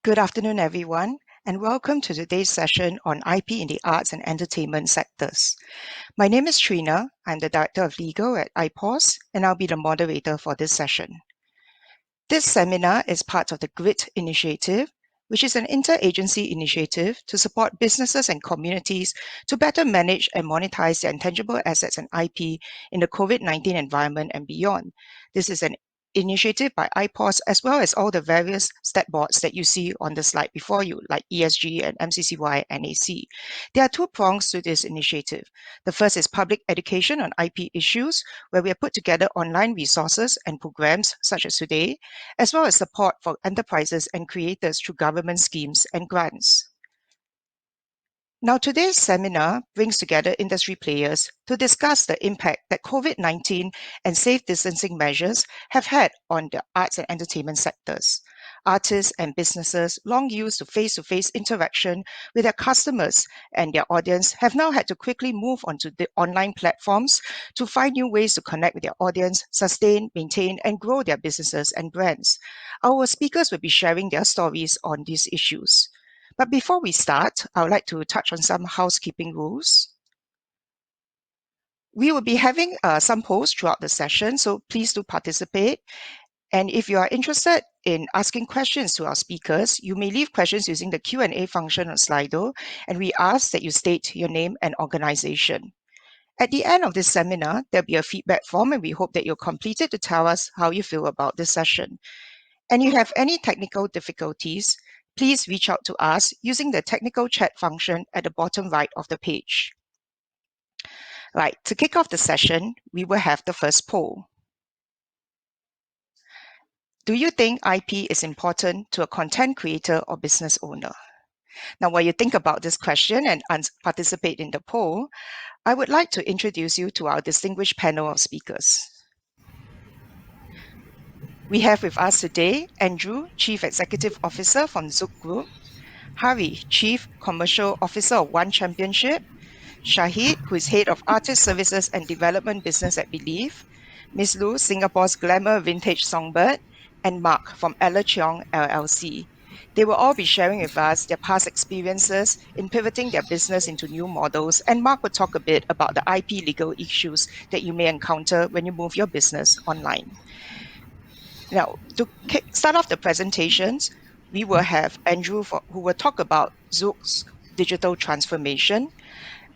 Good afternoon, everyone, and welcome to today's session on IP in the arts and entertainment sectors. My name is Trina. I'm the Director of Legal at IPOS, and I'll be the moderator for this session. This seminar is part of the GRIT initiative, which is an interagency initiative to support businesses and communities to better manage and monetize their intangible assets and IP in the COVID-19 environment and beyond. This is an initiative by IPOS as well as all the various stat boards that you see on the slide before you, like ESG and MCCY and NAC. There are two prongs to this initiative. The first is public education on IP issues, where we have put together online resources and programs such as today, as well as support for enterprises and creators through government schemes and grants. Now, today's seminar brings together industry players to discuss the impact that COVID-19 and safe distancing measures have had on the arts and entertainment sectors. Artists and businesses, long used to face-to-face interaction with their customers and their audience, have now had to quickly move onto the online platforms to find new ways to connect with their audience, sustain, maintain, and grow their businesses and brands. Our speakers will be sharing their stories on these issues. But before we start, I would like to touch on some housekeeping rules. We will be having some polls throughout the session, so please do participate. And if you are interested in asking questions to our speakers, you may leave questions using the Q&A function on Slido, and we ask that you state your name and organization. At the end of this seminar, there'll be a feedback form, and we hope that you'll complete it to tell us how you feel about this session. And you have any technical difficulties, please reach out to us using the technical chat function at the bottom right of the page. Right, to kick off the session, we will have the first poll. Do you think IP is important to a content creator or business owner? Now, while you think about this question and participate in the poll, I would like to introduce you to our distinguished panel of speakers. We have with us today Andrew, Chief Executive Officer from Zouk Group, Hari, Chief Commercial Officer of One Championship, Shahid, who is Head of Artist Services and Development Business at Believe, Ms. Lu, Singapore's Glamour Vintage Songbird, and Mark from Ella Cheong LLC. They will all be sharing with us their past experiences in pivoting their business into new models, and Mark will talk a bit about the IP legal issues that you may encounter when you move your business online. Now, to start off the presentations, we will have Andrew, who will talk about Zouk's digital transformation.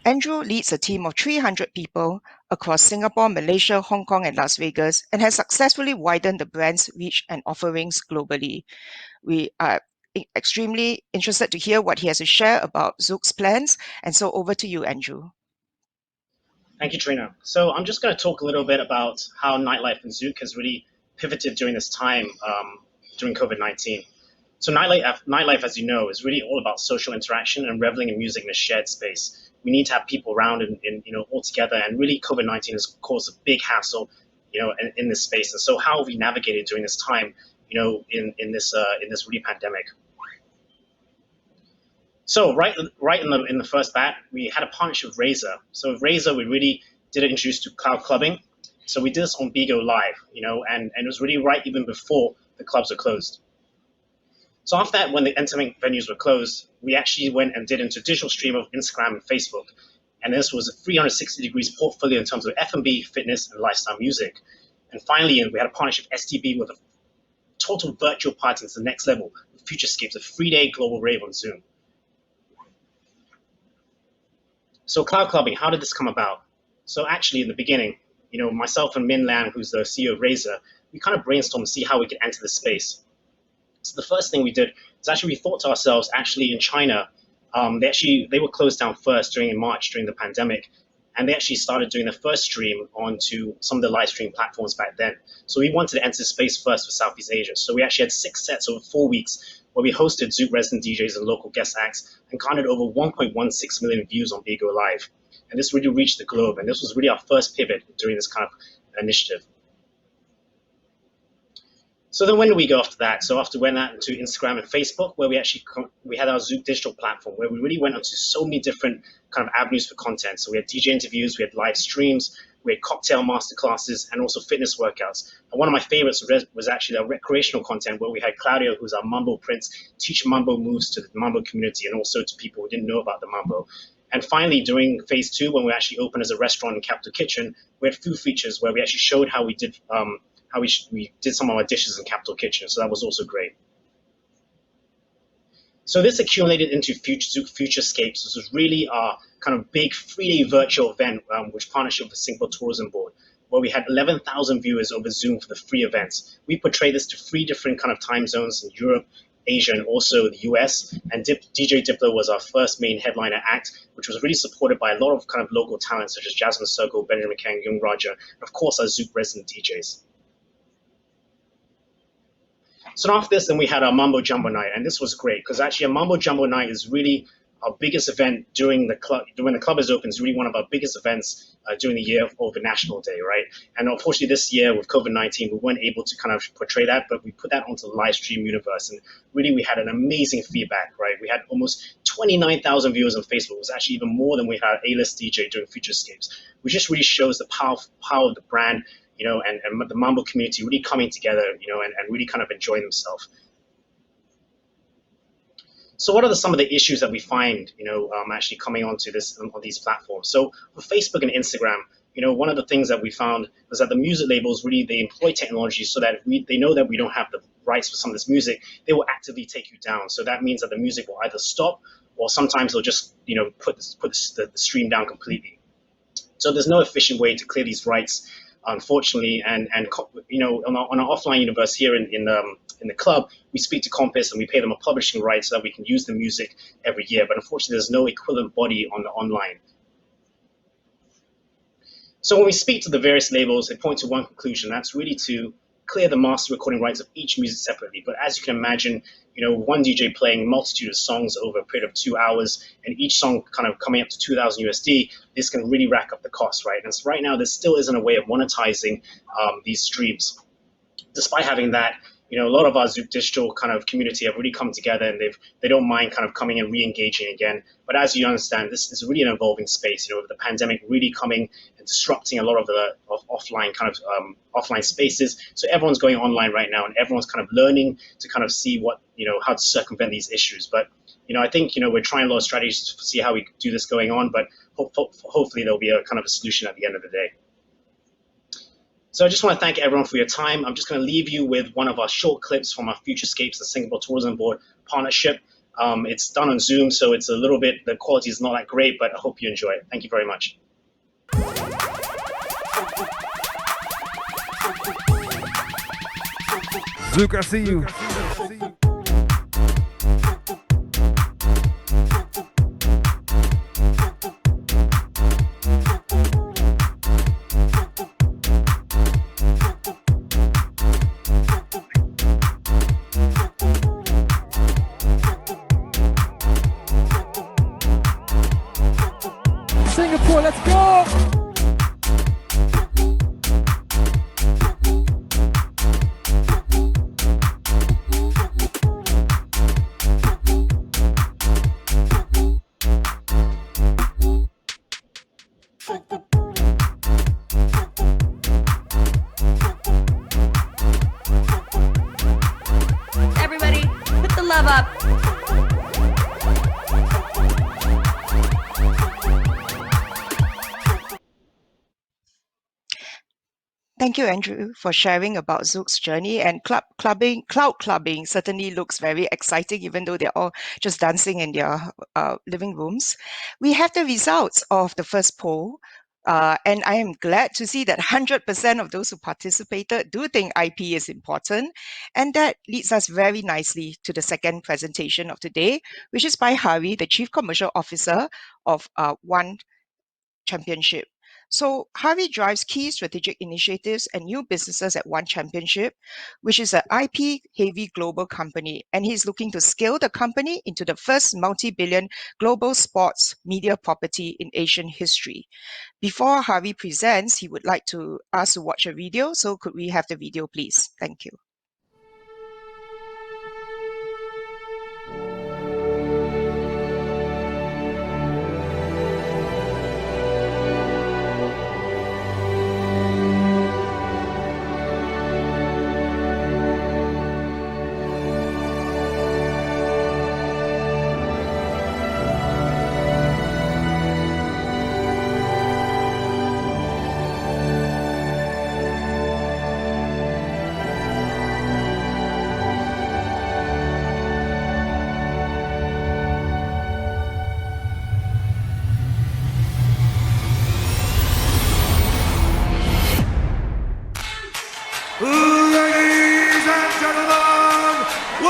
Andrew leads a team of 300 people across Singapore, Malaysia, Hong Kong, and Las Vegas, and has successfully widened the brand's reach and offerings globally. We are extremely interested to hear what he has to share about Zouk's plans. And so over to you, Andrew. Thank you, Trina. So I'm just going to talk a little bit about how nightlife in Zouk has really pivoted during this time during COVID-19. So nightlife, as you know, is really all about social interaction and reveling in music in a shared space. We need to have people around and all together, and really COVID-19 has caused a big hassle, in this space. And so how have we navigated during this time, in this really pandemic? So right in the first bat, we had a partnership with Razer. So with Razer, we really did introduce to cloud clubbing. So we did this on Bigo Live, and it was really right even before the clubs were closed. So after that, when the entertainment venues were closed, we actually went and did a digital stream of Instagram and Facebook. And this was a 360 degrees portfolio in terms of F&B, fitness, and lifestyle music. And finally, we had a partnership with STB with a total virtual party to the next level with Futurescapes, a 3-day global rave on Zoom. So cloud clubbing, how did this come about? So actually, in the beginning, myself and Min Lan, who's the CEO of Razer, we kind of brainstormed to see how we could enter this space. So the first thing we did is actually we thought to ourselves, actually in China, they were closed down first in March during the pandemic, and they actually started doing the first stream onto some of the live stream platforms back then. So we wanted to enter the space first for Southeast Asia. So we actually had 6 sets over 4 weeks where we hosted Zouk resident DJs and local guest acts and garnered over 1.16 million views on Bigo Live. And this really reached the globe, and this was really our first pivot during this kind of initiative. So then when do we go after that? So after we went out to Instagram and Facebook, where we had our Zouk digital platform, where we really went onto so many different kind of avenues for content. So we had DJ interviews, we had live streams, we had cocktail masterclasses, and also fitness workouts. And one of my favorites was actually the recreational content, where we had Claudio, who's our Mambo Prince, teach Mambo moves to the Mambo community and also to people who didn't know about the Mambo. And finally, during phase 2, when we actually opened as a restaurant in Capital Kitchen, we had food features where we actually showed how we did we did some of our dishes in Capital Kitchen. So that was also great. So this accumulated into Zouk Futurescapes. This was really our kind of big 3-day virtual event, which partnership with the Singapore Tourism Board, where we had 11,000 viewers over Zoom for the free events. We portrayed this to 3 different kind of time zones in Europe, Asia, and also the US. And DJ Diplo was our first main headliner act, which was really supported by a lot of kind of local talents such as Jasmine Circle, Benjamin Kang, Young Raja, and of course our Zouk resident DJs. So after this, then we had our Mambo Jumbo Night, and this was great because actually a Mambo Jumbo Night is really our biggest event during the club. When the club is open, it's really one of our biggest events during the year over National Day, right? And unfortunately, this year with COVID-19, we weren't able to kind of portray that, but we put that onto the live stream universe, and really we had an amazing feedback, right? We had almost 29,000 viewers on Facebook. It was actually even more than we had A-list DJ doing Futurescapes, which just really shows the power of the brand, you know, and the Mambo community really coming together, you know, and really kind of enjoying themselves. So what are some of the issues that we find, you know, actually coming onto on these platforms? So for Facebook and Instagram, you know, one of the things that we found was that the music labels really, they employ technology so that if they know that we don't have the rights for some of this music, they will actively take you down. So that means that the music will either stop or sometimes they'll just, you know, put the stream down completely. So there's no efficient way to clear these rights, unfortunately, and you know, on our offline universe here in the club, we speak to Compass and we pay them a publishing right so that we can use the music every year. But unfortunately, there's no equivalent body on the online. So when we speak to the various labels, they point to one conclusion. That's really to clear the master recording rights of each music separately. But as you can imagine, you know, one DJ playing a multitude of songs over a period of 2 hours, and each song kind of coming up to 2,000 USD, this can really rack up the cost, right? And so right now, there still isn't a way of monetizing these streams. Despite having that, you know, a lot of our Zouk digital kind of community have really come together, and they don't mind kind of coming and re-engaging again. But as you understand, this is really an evolving space. You know, with the pandemic really coming and disrupting a lot of the offline kind of offline spaces. So everyone's going online right now, and everyone's kind of learning to kind of see what, you know, how to circumvent these issues. But you know, I think, you know, we're trying a lot of strategies to see how we do this going on. But hopefully there'll be a kind of a solution at the end of the day. So I just want to thank everyone for your time. I'm just going to leave you with one of our short clips from our Futurescapes, the Singapore Tourism Board partnership. It's done on Zoom, so it's a little bit, the quality is not that great, but I hope you enjoy it. Thank you very much. Zouk, I see you. Singapore, let's go! Everybody, put the love up. Thank you, Andrew, for sharing about Zouk's journey. And cloud clubbing certainly looks very exciting, even though they're all just dancing in their living rooms. We have the results of the first poll. And I am glad to see that 100% of those who participated do think IP is important. And that leads us very nicely to the second presentation of today, which is by Hari, the Chief Commercial Officer of One Championship. So Hari drives key strategic initiatives and new businesses at One Championship, which is an IP-heavy global company, and he's looking to scale the company into the first multi-billion global sports media property in Asian history. Before Hari presents, he would like to us to watch a video. So could we have the video, please? Thank you.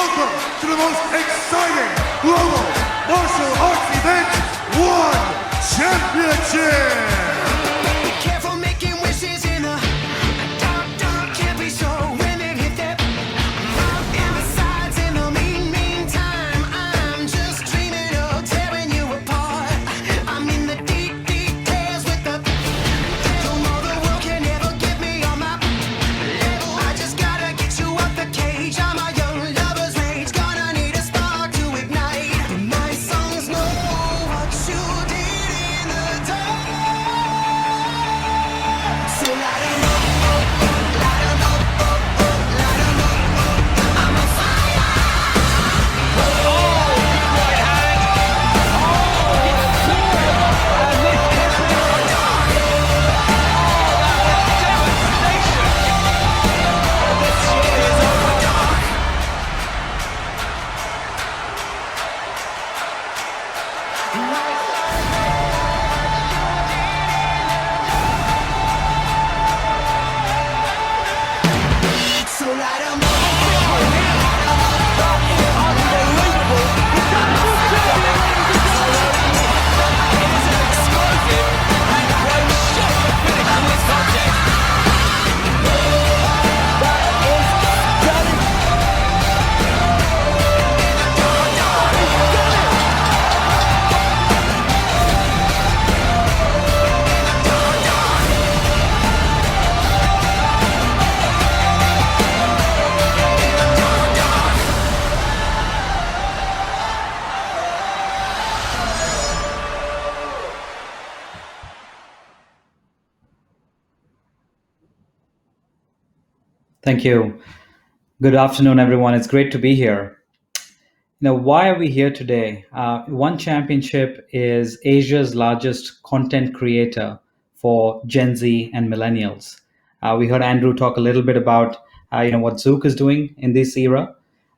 welcome to the most exciting global martial arts event, One Championship! Be careful making wishes in the dark, dark, can't be so when it hit that rock in the sides in the meantime. I'm just dreaming of tearing you apart. I'm in the deep details with the devil. No, the world can never get me on my level. I just gotta get you out the cage. I'm a young lover's rage. Gonna need a spark to ignite. And my songs know what you did in the dark. So light 'em up, light 'em up, light 'em up. I'm a fire. So light 'em up. Thank you. Good afternoon, everyone. It's great to be here. Now, why are we here today? One Championship is Asia's largest content creator for Gen Z and millennials. We heard Andrew talk a little bit about what Zouk is doing in this era,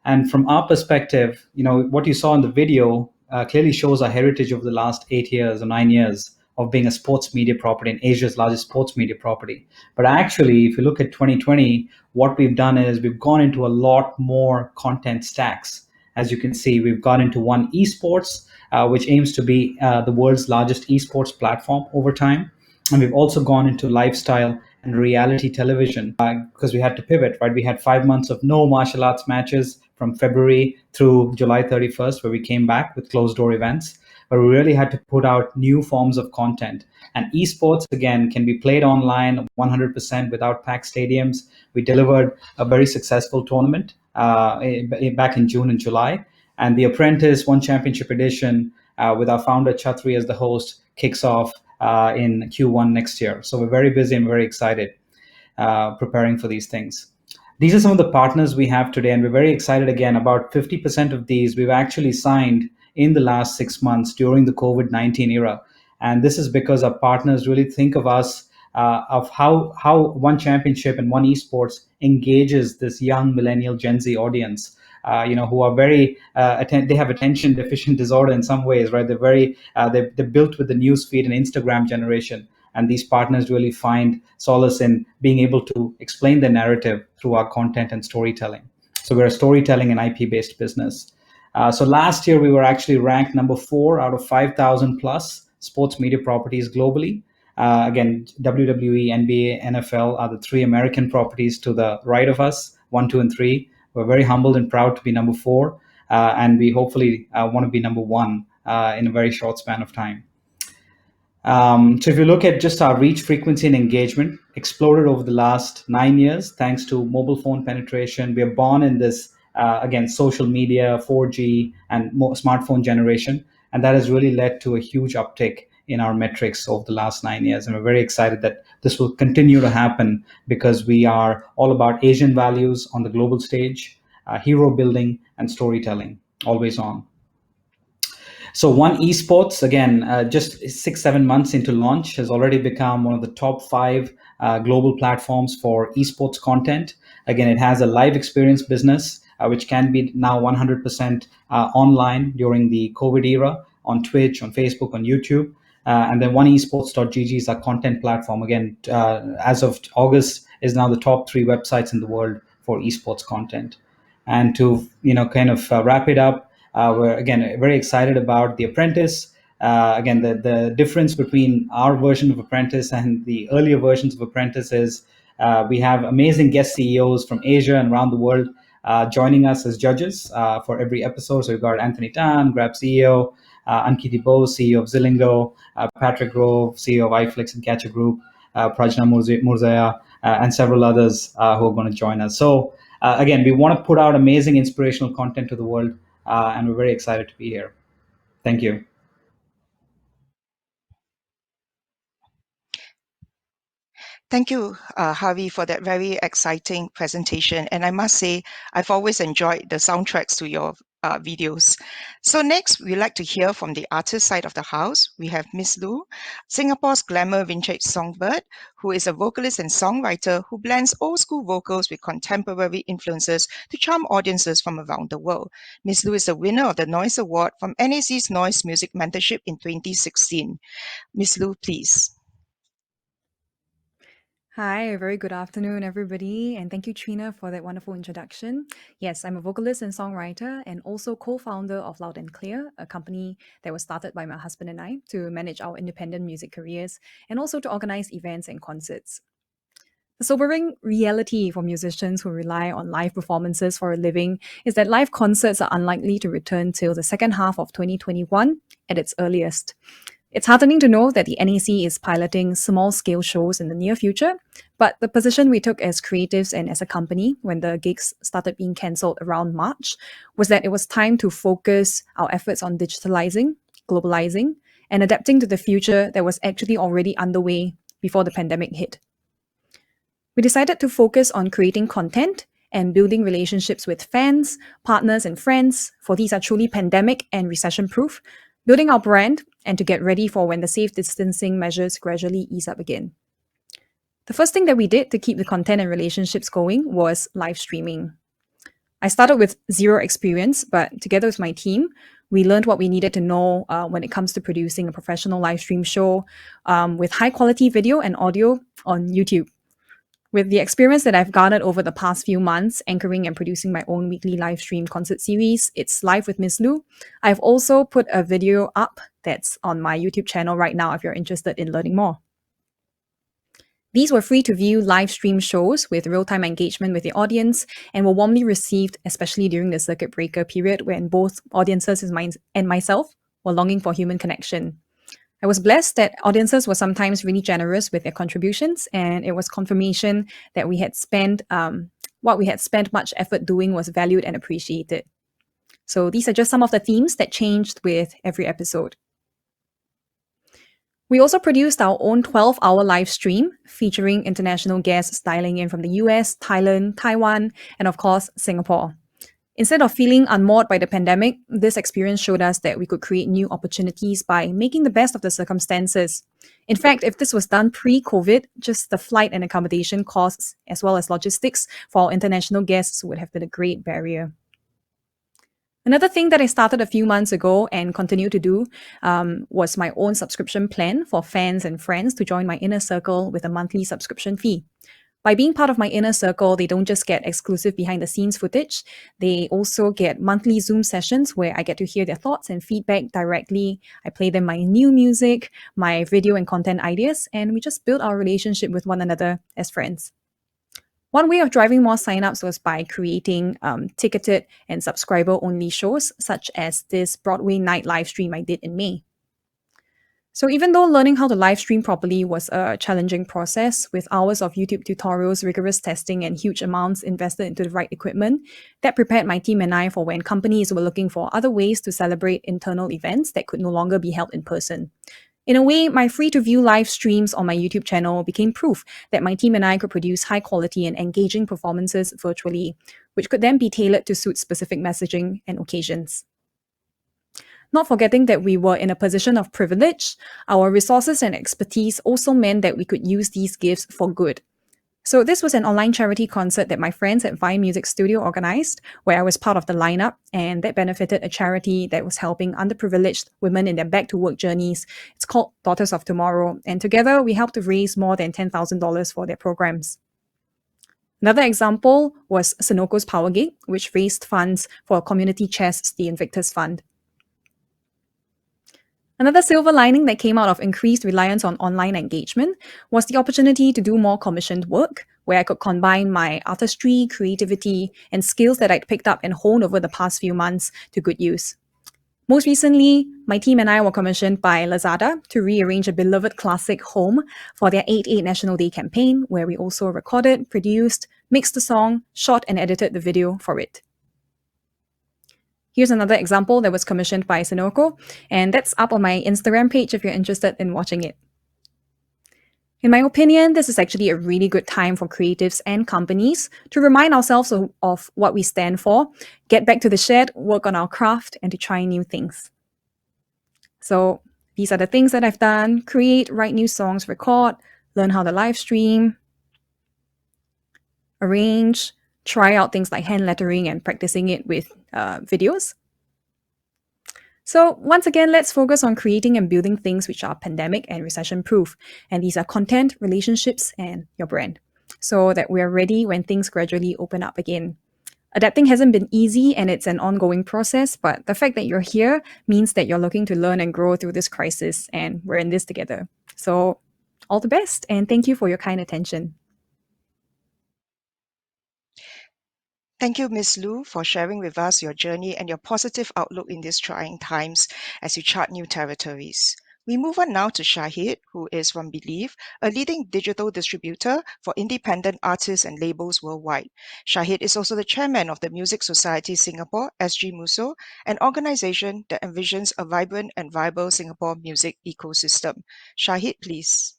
and from our perspective, what you saw in the video clearly shows our heritage over the last 8 years or 9 years of being a sports media property and Asia's largest sports media property. But actually, if you look at 2020, what we've done is we've gone into a lot more content stacks. As you can see, we've got into One Esports, which aims to be the world's largest esports platform over time. And we've also gone into lifestyle and reality television because we had to pivot, right? We had 5 months of no martial arts matches from February through July 31st, where we came back with closed door events. But we really had to put out new forms of content. And esports, again, can be played online 100% without packed stadiums. We delivered a very successful tournament back in June and July. And the Apprentice One Championship Edition, with our founder Chatri as the host, kicks off in Q1 next year. So we're very busy and very excited preparing for these things. These are some of the partners we have today, and we're very excited again. About 50% of these we've actually signed in the last 6 months during the COVID-19 era. And this is because our partners really think of us, of how One Championship and One Esports engages this young millennial Gen Z audience, who are very, they have attention deficient disorder in some ways, right? They're built with the news feed and Instagram generation. And these partners really find solace in being able to explain their narrative through our content and storytelling. So we're a storytelling and IP-based business. So last year, we were actually ranked number 4 out of 5,000 plus sports media properties globally. Again, WWE, NBA, NFL are the 3 American properties to the right of us, 1, 2, and 3. We're very humbled and proud to be number 4, and we hopefully want to be number 1 in a very short span of time. So if you look at just our reach, frequency, and engagement, exploded over the last 9 years thanks to mobile phone penetration. We are born in this, again, social media, 4G, and smartphone generation. And that has really led to a huge uptick in our metrics over the last 9 years. And we're very excited that this will continue to happen because we are all about Asian values on the global stage, hero building, and storytelling, always on. So One Esports, again, just 6-7 months into launch, has already become one of the top 5 global platforms for esports content. Again, it has a live experience business, which can be now 100% online during the COVID era, on Twitch, on Facebook, on YouTube. And then oneesports.gg is our content platform. Again, as of August, is now the top 3 websites in the world for esports content. And to kind of wrap it up, we're again very excited about The Apprentice. Again, the difference between our version of Apprentice and the earlier versions of Apprentice is we have amazing guest CEOs from Asia and around the world joining us as judges for every episode. So we've got Anthony Tan, Grab CEO, Ankiti Bose, CEO of Zilingo, Patrick Grove, CEO of iFlix and Catcher Group, Prajna Murzaya, and several others who are going to join us. So again, we want to put out amazing inspirational content to the world, and we're very excited to be here. Thank you. Thank you, Harvey, for that very exciting presentation. And I must say, I've always enjoyed the soundtracks to your videos. So next, we'd like to hear from the artist side of the house. We have Miss Lu, Singapore's glamour vintage songbird, who is a vocalist and songwriter who blends old school vocals with contemporary influences to charm audiences from around the world. Miss Lu is the winner of the Noise Award from NAC's Noise Music Mentorship in 2016. Miss Lu, please. Hi, a very good afternoon, everybody, and thank you, Trina, for that wonderful introduction. Yes, I'm a vocalist and songwriter and also co-founder of Loud and Clear, a company that was started by my husband and I to manage our independent music careers and also to organize events and concerts. The sobering reality for musicians who rely on live performances for a living is that live concerts are unlikely to return till the second half of 2021 at its earliest. It's heartening to know that the NEC is piloting small-scale shows in the near future, but the position we took as creatives and as a company when the gigs started being cancelled around March was that it was time to focus our efforts on digitalizing, globalizing, and adapting to the future that was actually already underway before the pandemic hit. We decided to focus on creating content and building relationships with fans, partners, and friends, for these are truly pandemic and recession-proof, building our brand, and to get ready for when the safe distancing measures gradually ease up again. The first thing that we did to keep the content and relationships going was live streaming. I started with zero experience, but together with my team, we learned what we needed to know when it comes to producing a professional live stream show with high quality video and audio on YouTube. With the experience that I've garnered over the past few months, anchoring and producing my own weekly live stream concert series, It's Live with Miss Lu, I've also put a video up that's on my YouTube channel right now if you're interested in learning more. These were free to view live stream shows with real-time engagement with the audience and were warmly received, especially during the circuit breaker period when both audiences and myself were longing for human connection. I was blessed that audiences were sometimes really generous with their contributions, and it was confirmation that we had spent what we had spent much effort doing was valued and appreciated. So these are just some of the themes that changed with every episode. We also produced our own 12-hour live stream featuring international guests dialing in from the US, Thailand, Taiwan, and of course, Singapore. Instead of feeling unmoored by the pandemic, this experience showed us that we could create new opportunities by making the best of the circumstances. In fact, if this was done pre-COVID, just the flight and accommodation costs, as well as logistics for our international guests, would have been a great barrier. Another thing that I started a few months ago and continue to do was my own subscription plan for fans and friends to join my inner circle with a monthly subscription fee. By being part of my inner circle, they don't just get exclusive behind-the-scenes footage, they also get monthly Zoom sessions where I get to hear their thoughts and feedback directly. I play them my new music, my video and content ideas, and we just build our relationship with one another as friends. One way of driving more signups was by creating ticketed and subscriber-only shows, such as this Broadway night live stream I did in May. So even though learning how to live stream properly was a challenging process with hours of YouTube tutorials, rigorous testing, and huge amounts invested into the right equipment, that prepared my team and I for when companies were looking for other ways to celebrate internal events that could no longer be held in person. In a way, my free-to-view live streams on my YouTube channel became proof that my team and I could produce high-quality and engaging performances virtually, which could then be tailored to suit specific messaging and occasions. Not forgetting that we were in a position of privilege, our resources and expertise also meant that we could use these gifts for good. So this was an online charity concert that my friends at Vine Music Studio organized, where I was part of the lineup, and that benefited a charity that was helping underprivileged women in their back-to-work journeys. It's called Daughters of Tomorrow, and together we helped to raise more than $10,000 for their programs. Another example was Sunoco's Power Gig, which raised funds for Community Chess, the Invictus Fund. Another silver lining that came out of increased reliance on online engagement was the opportunity to do more commissioned work, where I could combine my artistry, creativity, and skills that I'd picked up and honed over the past few months to good use. Most recently, my team and I were commissioned by Lazada to rearrange a beloved classic home for their 8/8 National Day campaign, where we also recorded, produced, mixed the song, shot and edited the video for it. Here's another example that was commissioned by Sunoco, and that's up on my Instagram page if you're interested in watching it. In my opinion, this is actually a really good time for creatives and companies to remind ourselves of what we stand for, get back to the shed, work on our craft, and to try new things. So these are the things that I've done: create, write new songs, record, learn how to live stream, arrange, try out things like hand lettering and practicing it with videos. So once again, let's focus on creating and building things which are pandemic and recession proof. And these are content, relationships, and your brand, so that we're ready when things gradually open up again. Adapting hasn't been easy and it's an ongoing process, but the fact that you're here means that you're looking to learn and grow through this crisis, and we're in this together. So all the best, and thank you for your kind attention. Thank you, Ms. Lu, for sharing with us your journey and your positive outlook in these trying times as you chart new territories. We move on now to Shahid, who is from Believe, a leading digital distributor for independent artists and labels worldwide. Shahid is also the chairman of the Music Society Singapore, SG Muso, an organization that envisions a vibrant and viable Singapore music ecosystem. Shahid, please.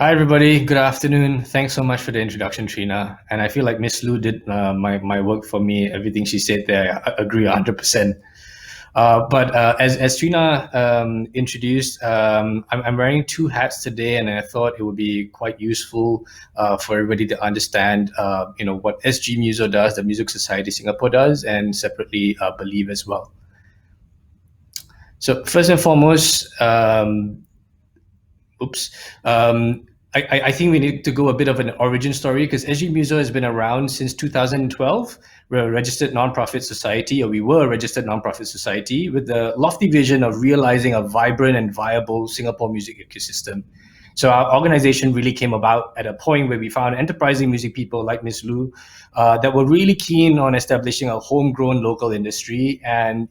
Hi, everybody. Good afternoon. Thanks so much for the introduction, Trina. And I feel like Miss Lu did my work for me. Everything she said there, I agree 100%. But as Trina introduced, I'm wearing two hats today, and I thought it would be quite useful for everybody to understand, what SG Muso does, the Music Society Singapore does, and separately Believe as well. So first and foremost, I think we need to go a bit of an origin story, because SG Muso has been around since 2012. We're a registered nonprofit society, or we were a registered nonprofit society, with the lofty vision of realizing a vibrant and viable Singapore music ecosystem. So our organization really came about at a point where we found enterprising music people like Ms. Lu that were really keen on establishing a homegrown local industry. And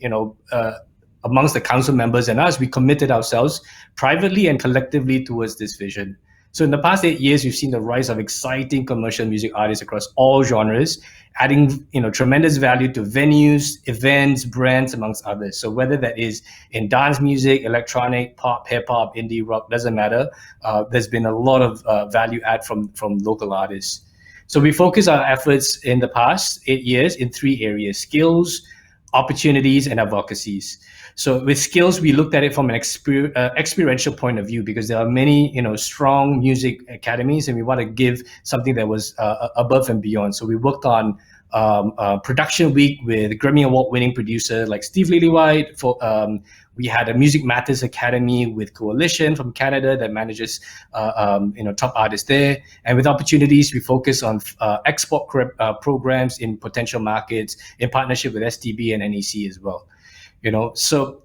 amongst the council members and us, we committed ourselves privately and collectively towards this vision. So in the past 8 years, we've seen the rise of exciting commercial music artists across all genres, adding tremendous value to venues, events, brands, amongst others. So whether that is in dance music, electronic, pop, hip hop, indie rock, doesn't matter. There's been a lot of value add from local artists. So we focus our efforts in the past 8 years in 3 areas: skills, opportunities, and advocacies. So with skills, we looked at it from an experiential point of view, because there are many, strong music academies, and we want to give something that was above and beyond. So we worked on production week with Grammy Award-winning producer like Steve Lillywhite. We had a Music Matters Academy with Coalition from Canada that manages top artists there. And with opportunities, we focus on export programs in potential markets in partnership with STB and NEC as well. So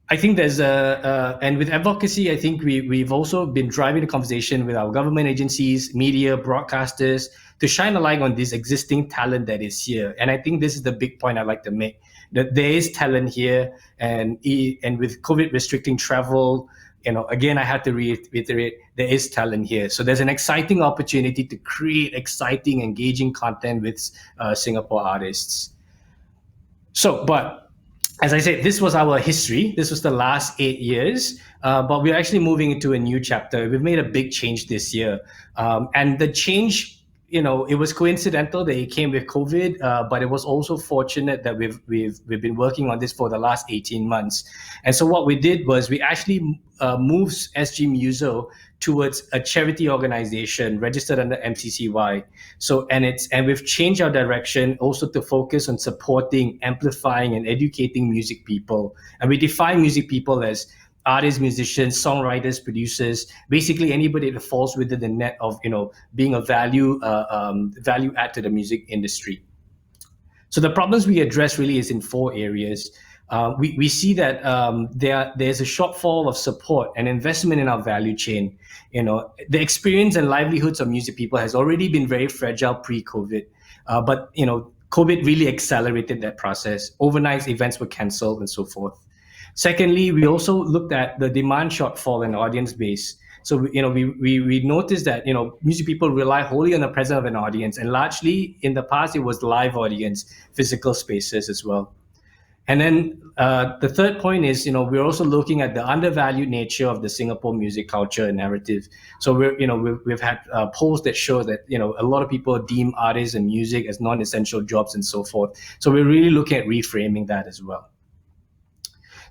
I think there's and with advocacy, I think we've also been driving the conversation with our government agencies, media, broadcasters, to shine a light on this existing talent that is here. And I think this is the big point I'd like to make, that there is talent here, and with COVID restricting travel, again, I had to reiterate, there is talent here. So there's an exciting opportunity to create exciting, engaging content with Singapore artists. So, but as I said, this was our history. This was the last 8 years, but we're actually moving into a new chapter. We've made a big change this year. And the change, it was coincidental that it came with COVID, but it was also fortunate that we've been working on this for the last 18 months. And so what we did was we actually moved SG Muso towards a charity organization registered under MCCY. So, and we've changed our direction also to focus on supporting, amplifying, and educating music people. And we define music people as artists, musicians, songwriters, producers, basically anybody that falls within the net of being a value add to the music industry. So the problems we address really is in four areas. We see that there's a shortfall of support and investment in our value chain. The experience and livelihoods of music people has already been very fragile pre-COVID, but COVID really accelerated that process. Overnight events were cancelled and so forth. Secondly, we also looked at the demand shortfall and audience base. So we noticed that music people rely wholly on the presence of an audience, and largely in the past it was live audience, physical spaces as well. And then the third point is we're also looking at the undervalued nature of the Singapore music culture and narrative. So we've had polls that show that a lot of people deem artists and music as non-essential jobs and so forth. So we're really looking at reframing that as well.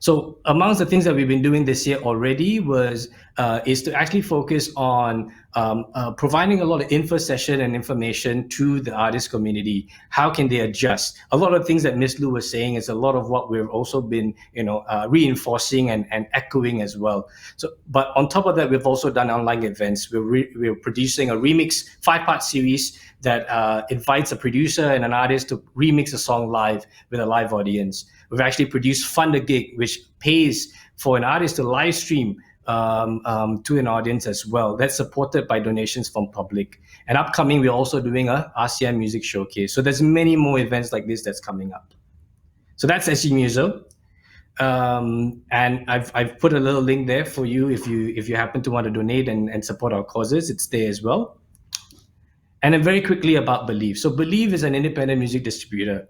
So amongst the things that we've been doing this year already is to actually focus on providing a lot of info session and information to the artist community. How can they adjust? A lot of things that Ms. Lu was saying is a lot of what we've also been reinforcing and echoing as well. So, but on top of that, we've also done online events. We're producing a remix 5-part series that invites a producer and an artist to remix a song live with a live audience. We've actually produced Fund a Gig, which pays for an artist to live stream to an audience as well. That's supported by donations from public. And upcoming, we're also doing a ASEAN Music Showcase. So there's many more events like this that's coming up. So that's SG Muso. And I've put a little link there for you if you happen to want to donate and support our causes. It's there as well. And then very quickly about Believe. So Believe is an independent music distributor.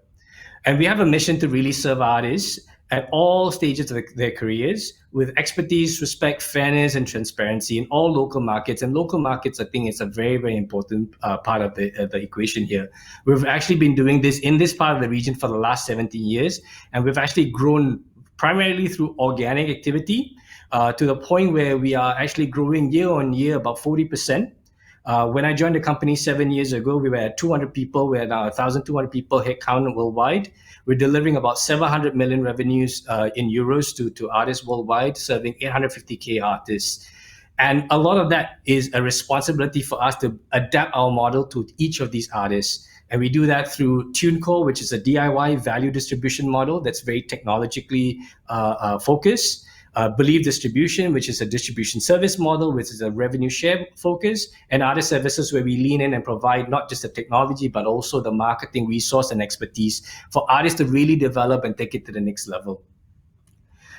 And we have a mission to really serve artists at all stages of their careers with expertise, respect, fairness, and transparency in all local markets. And local markets, I think, is a very, very important part of the equation here. We've actually been doing this in this part of the region for the last 17 years. And we've actually grown primarily through organic activity to the point where we are actually growing year on year about 40%. When I joined the company 7 years ago, we were at 200 people. We're now 1,200 people headcount worldwide. We're delivering about 700 million revenues in euros to artists worldwide, serving 850K artists. And a lot of that is a responsibility for us to adapt our model to each of these artists. And we do that through TuneCore, which is a DIY value distribution model that's very technologically focused. Believe Distribution, which is a distribution service model, which is a revenue share focus, and Artist Services, where we lean in and provide not just the technology, but also the marketing resource and expertise for artists to really develop and take it to the next level.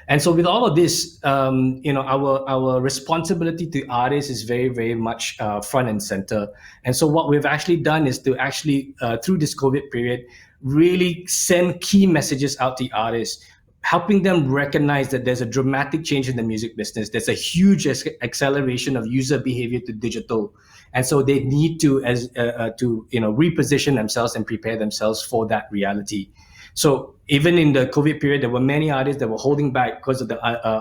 And so with all of this, our responsibility to artists is very, very much front and center. And so what we've actually done is to actually, through this COVID period, really send key messages out to artists, helping them recognize that there's a dramatic change in the music business. There's a huge acceleration of user behavior to digital. And so they need to reposition themselves and prepare themselves for that reality. So even in the COVID period, there were many artists that were holding back because of the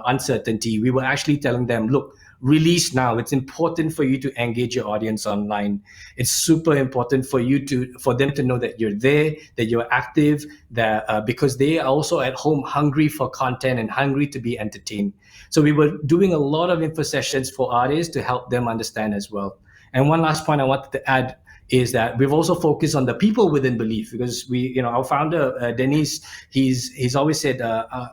uncertainty. We were actually telling them, look, release now. It's important for you to engage your audience online. It's super important for them to know that you're there, that you're active, that because they are also at home hungry for content and hungry to be entertained. So we were doing a lot of info sessions for artists to help them understand as well. And one last point I wanted to add is that we've also focused on the people within Believe, because our founder, Dennis, he's always said,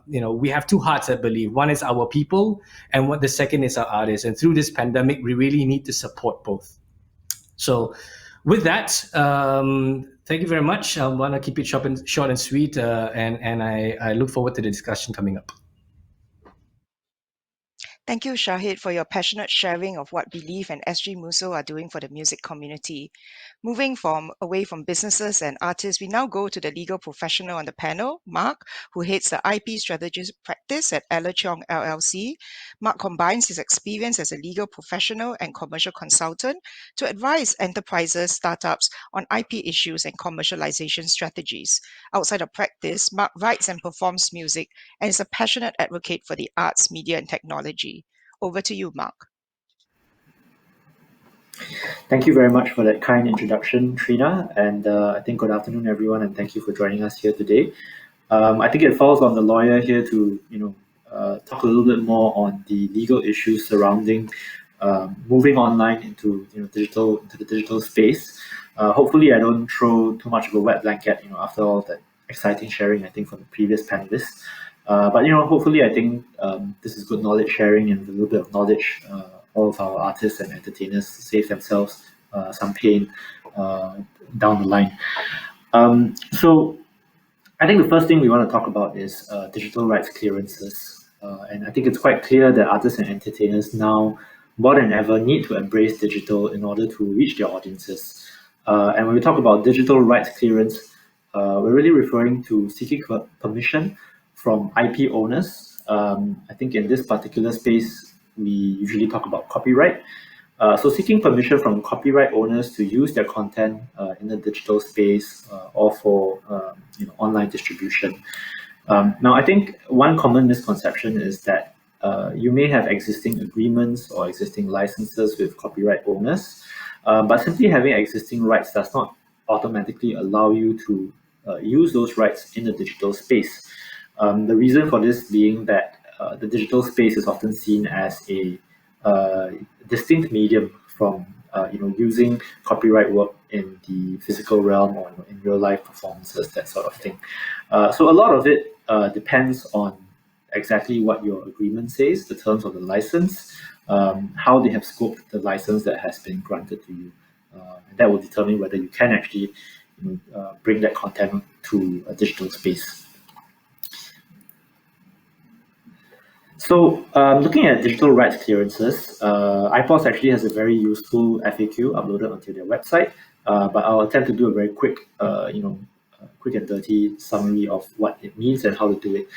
we have two hearts at Believe. One is our people, and the second is our artists. And through this pandemic, we really need to support both. So with that, thank you very much. I want to keep it short and sweet, and I look forward to the discussion coming up. Thank you, Shahid, for your passionate sharing of what Believe and SG Muso are doing for the music community. Moving away from businesses and artists, we now go to the legal professional on the panel, Mark, who heads the IP strategies practice at Ella Cheong LLC. Mark combines his experience as a legal professional and commercial consultant to advise enterprises, startups on IP issues and commercialization strategies. Outside of practice, Mark writes and performs music and is a passionate advocate for the arts, media, and technology. Over to you, Mark. Thank you very much for that kind introduction, Trina. And I think good afternoon, everyone, and thank you for joining us here today. I think it falls on the lawyer here to, talk a little bit more on the legal issues surrounding moving online into the digital space. Hopefully, I don't throw too much of a wet blanket, after all that exciting sharing, I think, from the previous panelists. But hopefully, I think this is good knowledge sharing and a little bit of knowledge. All of our artists and entertainers save themselves some pain down the line. So I think the first thing we want to talk about is digital rights clearances. And I think it's quite clear that artists and entertainers now, more than ever, need to embrace digital in order to reach their audiences. And when we talk about digital rights clearance, we're really referring to seeking permission from IP owners. I think in this particular space, we usually talk about copyright. So seeking permission from copyright owners to use their content in the digital space or for online distribution. Now, I think one common misconception is that you may have existing agreements or existing licenses with copyright owners, but simply having existing rights does not automatically allow you to use those rights in the digital space. The reason for this being that the digital space is often seen as a distinct medium from using copyright work in the physical realm or in real life performances, that sort of thing. So a lot of it depends on exactly what your agreement says, the terms of the license, how they have scoped the license that has been granted to you. And that will determine whether you can actually bring that content to a digital space. So looking at digital rights clearances, IPOS actually has a very useful FAQ uploaded onto their website, but I'll attempt to do a very quick, quick and dirty summary of what it means and how to do it.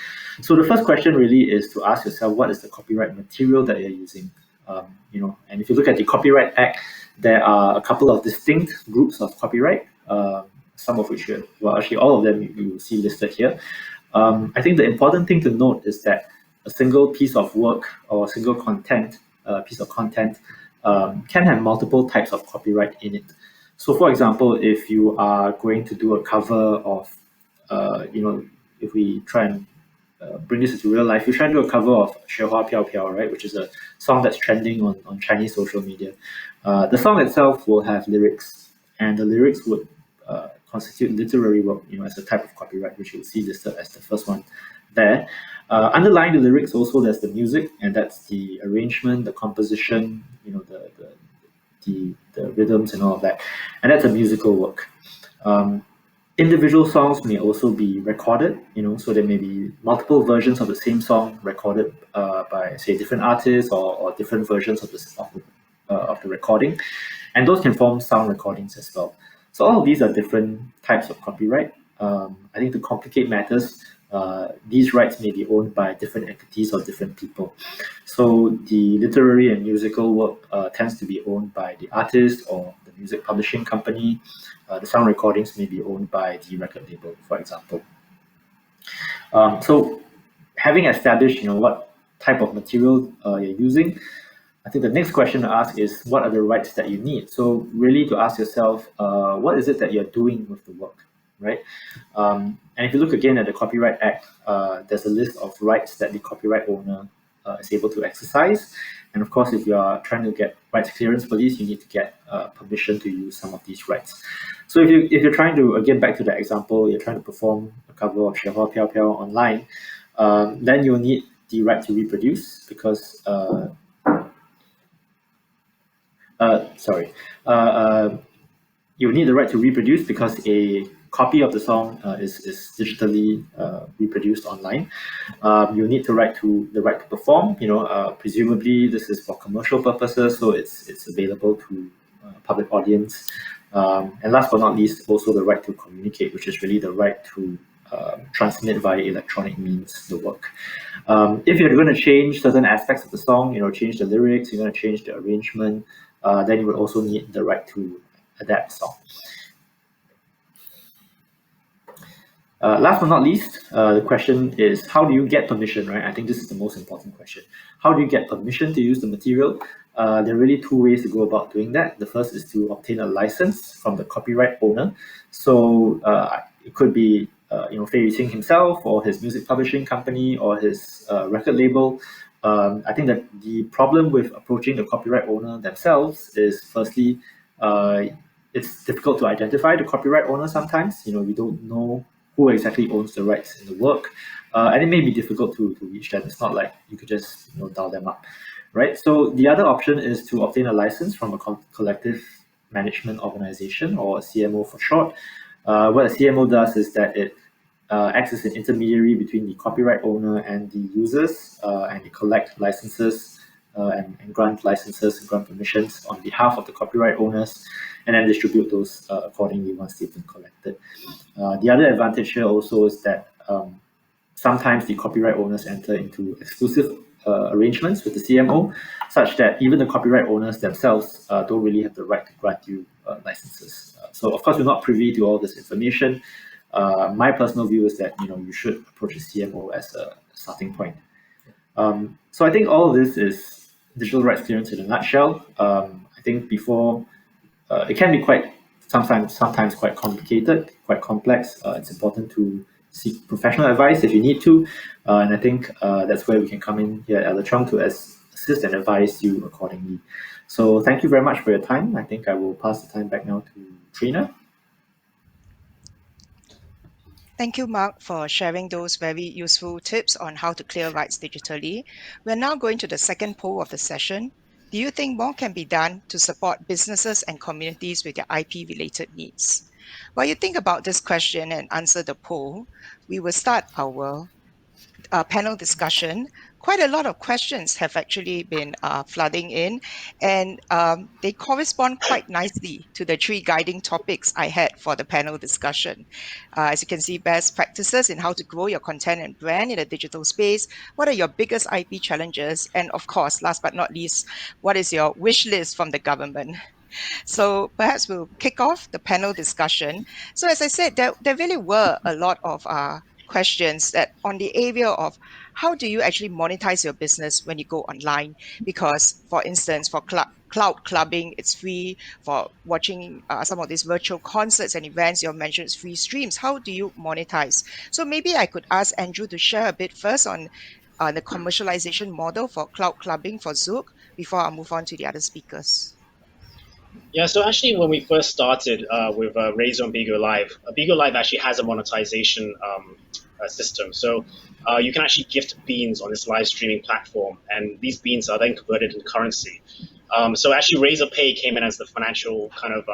So the first question really is to ask yourself, what is the copyright material that you're using? And if you look at the Copyright Act, there are a couple of distinct groups of copyright, some of which, actually all of them you will see listed here. I think the important thing to note is that a single piece of work or a single piece of content can have multiple types of copyright in it. So for example, if you are going to do a cover of, if we try and bring this into real life, you try and do a cover of 雪花飘飘, right, which is a song that's trending on Chinese social media. The song itself will have lyrics, and the lyrics would constitute literary work, as a type of copyright, which you'll see listed as the first one there. Underlying the lyrics also there's the music, and that's the arrangement, the composition, the rhythms and all of that, and that's a musical work. Individual songs may also be recorded, so there may be multiple versions of the same song recorded by, say, different artists or different versions of the recording, and those can form sound recordings as well. So all of these are different types of copyright. I think to complicate matters, these rights may be owned by different entities or different people. So the literary and musical work tends to be owned by the artist or the music publishing company. The sound recordings may be owned by the record label, for example. So having established, what type of material you're using, I think the next question to ask is, what are the rights that you need? So really to ask yourself, what is it that you're doing with the work, right? And if you look again at the Copyright Act, there's a list of rights that the copyright owner is able to exercise. And of course, if you are trying to get rights clearance for these, you need to get permission to use some of these rights. So if you're trying to, again, back to the example, you're trying to perform a cover of 雪花飘飘 online, then you'll need the right to reproduce because you need the right to reproduce because a copy of the song is digitally reproduced online. You need the right to perform. Presumably this is for commercial purposes, so it's available to public audience. And last but not least, also the right to communicate, which is really the right to transmit via electronic means the work. If you're going to change certain aspects of the song, change the lyrics, you're going to change the arrangement, then you would also need the right to adapt the song. Last but not least, the question is, how do you get permission, right? I think this is the most important question. How do you get permission to use the material? There are really two ways to go about doing that. The first is to obtain a license from the copyright owner. So it could be Fei Yuqing himself or his music publishing company or his record label. I think that the problem with approaching the copyright owner themselves is firstly, it's difficult to identify the copyright owner sometimes. You don't know who exactly owns the rights in the work, and it may be difficult to reach them. It's not like you could just dial them up, right? So the other option is to obtain a license from a collective management organization, or a CMO for short. What a CMO does is that it acts as an intermediary between the copyright owner and the users, and they collect licenses and grant licenses and grant permissions on behalf of the copyright owners, and then distribute those accordingly once they've been collected. The other advantage here also is that sometimes the copyright owners enter into exclusive arrangements with the CMO, such that even the copyright owners themselves don't really have the right to grant you licenses. So, of course, we're not privy to all this information. My personal view is that you should approach a CMO as a starting point. So I think all of this is digital rights clearance in a nutshell. I think before it can be sometimes quite complicated, quite complex. It's important to seek professional advice if you need to, and I think that's where we can come in here at Chung to assist and advise you accordingly. So thank you very much for your time. I think I will pass the time back now to Trina. Thank you, Mark, for sharing those very useful tips on how to clear rights digitally. We're now going to the second poll of the session. Do you think more can be done to support businesses and communities with their IP-related needs? While you think about this question and answer the poll, we will start our panel discussion. Quite a lot of questions have actually been flooding in, and they correspond quite nicely to the three guiding topics I had for the panel discussion. As you can see, best practices in how to grow your content and brand in a digital space. What are your biggest IP challenges? And of course, last but not least, what is your wish list from the government? So perhaps we'll kick off the panel discussion. So as I said, there really were a lot of questions that on the area of how do you actually monetize your business when you go online? Because, for instance, for cloud clubbing, it's free. For watching some of these virtual concerts and events, you mentioned it's free streams. How do you monetize? So maybe I could ask Andrew to share a bit first on the commercialization model for cloud clubbing for Zouk before I move on to the other speakers. Yeah, so actually, when we first started with Razor and Bigo Live actually has a monetization system. So you can actually gift beans on this live streaming platform, and these beans are then converted into currency. So actually, Razor Pay came in as the financial kind of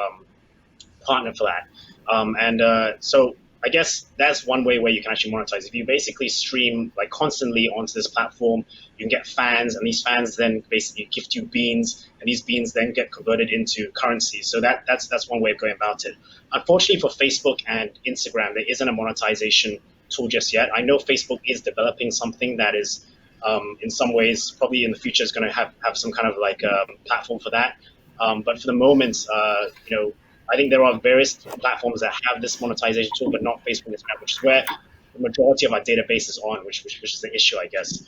partner for that. So I guess that's one way where you can actually monetize. If you basically stream like constantly onto this platform, you can get fans, and these fans then basically gift you beans, and these beans then get converted into currency. So that's one way of going about it. Unfortunately for Facebook and Instagram, there isn't a monetization tool just yet. I know Facebook is developing something that is in some ways probably in the future is going to have some kind of like platform for that. But for the moment, I think there are various platforms that have this monetization tool, but not Facebook and Instagram, which is where the majority of our database is on, which is the issue, I guess.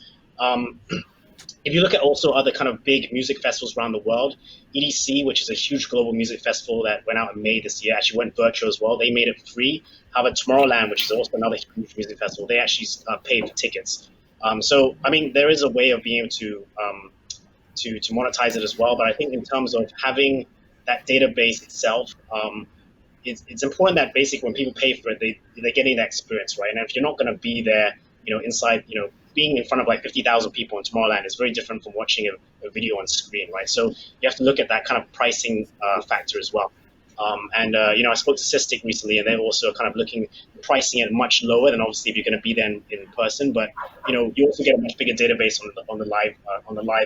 If you look at also other kind of big music festivals around the world, EDC, which is a huge global music festival that went out in May this year, actually went virtual as well. They made it free. However, Tomorrowland, which is also another huge music festival, they actually paid for tickets. So, I mean, there is a way of being able to monetize it as well. But I think in terms of having that database itself, it's important that basically when people pay for it, they're getting that experience, right? And if you're not going to be there, inside, being in front of like 50,000 people in Tomorrowland is very different from watching a video on screen, right? So you have to look at that kind of pricing factor as well. I spoke to Systic recently, and they're also kind of pricing it much lower than obviously if you're going to be there in person. But you also get a much bigger database on the live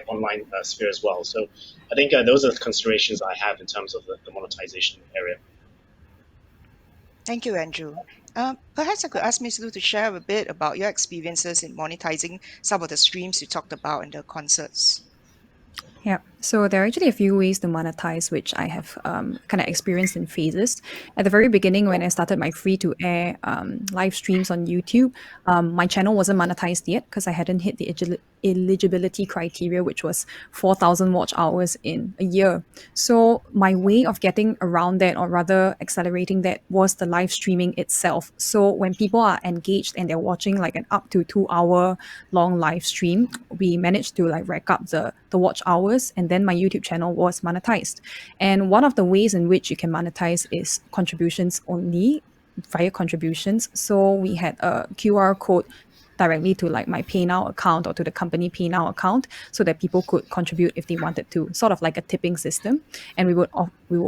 online sphere as well. So I think those are the considerations I have in terms of the monetization area. Thank you, Andrew. Perhaps I could ask Ms. Lu to share a bit about your experiences in monetizing some of the streams you talked about in the concerts. Yeah. So there are actually a few ways to monetize, which I have kind of experienced in phases. At the very beginning, when I started my free to air live streams on YouTube, my channel wasn't monetized yet because I hadn't hit the eligibility criteria, which was 4,000 watch hours in a year. So my way of getting around that, or rather accelerating that, was the live streaming itself. So when people are engaged and they're watching like an up to 2 hour long live stream, we managed to like rack up the watch hours, and then my YouTube channel was monetized. And one of the ways in which you can monetize is contributions only, via contributions. So we had a QR code directly to like my PayNow account or to the company PayNow account, so that people could contribute if they wanted to, sort of like a tipping system. And we would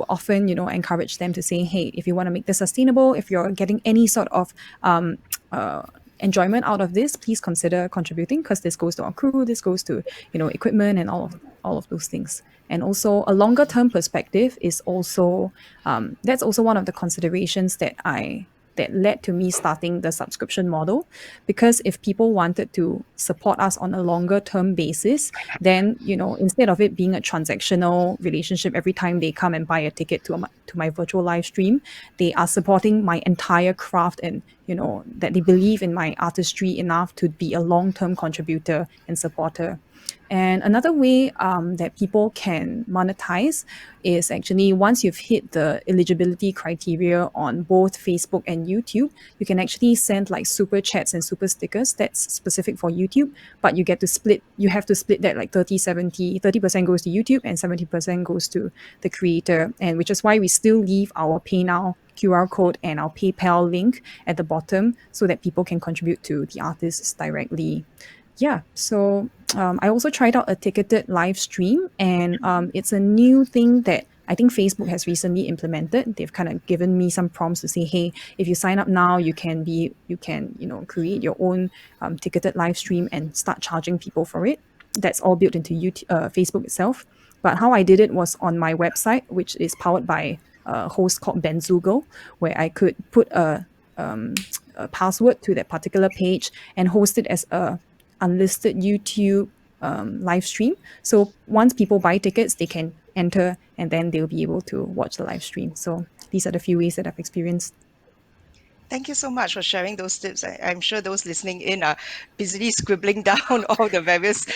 often, encourage them to say, hey, if you want to make this sustainable, if you're getting any sort of uh, enjoyment out of this, please consider contributing, because this goes to our crew, this goes to equipment and all of those things. And also a longer term perspective is also that's also one of the considerations that led to me starting the subscription model. Because if people wanted to support us on a longer term basis, then instead of it being a transactional relationship every time they come and buy a ticket to my virtual live stream, they are supporting my entire craft, and that they believe in my artistry enough to be a long term contributor and supporter. And another way that people can monetize is actually, once you've hit the eligibility criteria on both Facebook and YouTube, you can actually send like super chats and super stickers. That's specific for YouTube, but you have to split that like 30% goes to YouTube and 70% goes to the creator. And which is why we still leave our PayNow QR code and our PayPal link at the bottom, so that people can contribute to the artists directly. Yeah, so I also tried out a ticketed live stream, and it's a new thing that I think Facebook has recently implemented. They've kind of given me some prompts to say, hey, if you sign up now, you can create your own ticketed live stream and start charging people for it. That's all built into Facebook itself. But how I did it was on my website, which is powered by a host called Benzugo, where I could put a password to that particular page and host it as a unlisted YouTube live stream. So once people buy tickets, they can enter and then they'll be able to watch the live stream. So these are the few ways that I've experienced. Thank you so much for sharing those tips. I'm sure those listening in are busily scribbling down all the various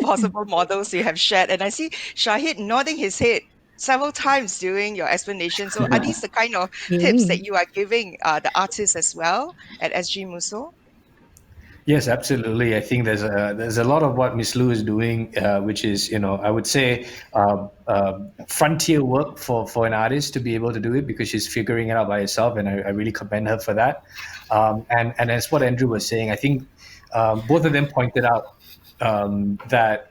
possible models you have shared. And I see Shahid nodding his head several times during your explanation. So are these the kind of tips that Yay. you are giving the artists as well at SG Muso? Yes, absolutely. I think there's a lot of what Miss Lu is doing, which is, I would say, frontier work for an artist to be able to do it, because she's figuring it out by herself, and I really commend her for that. And as what Andrew was saying, I think both of them pointed out that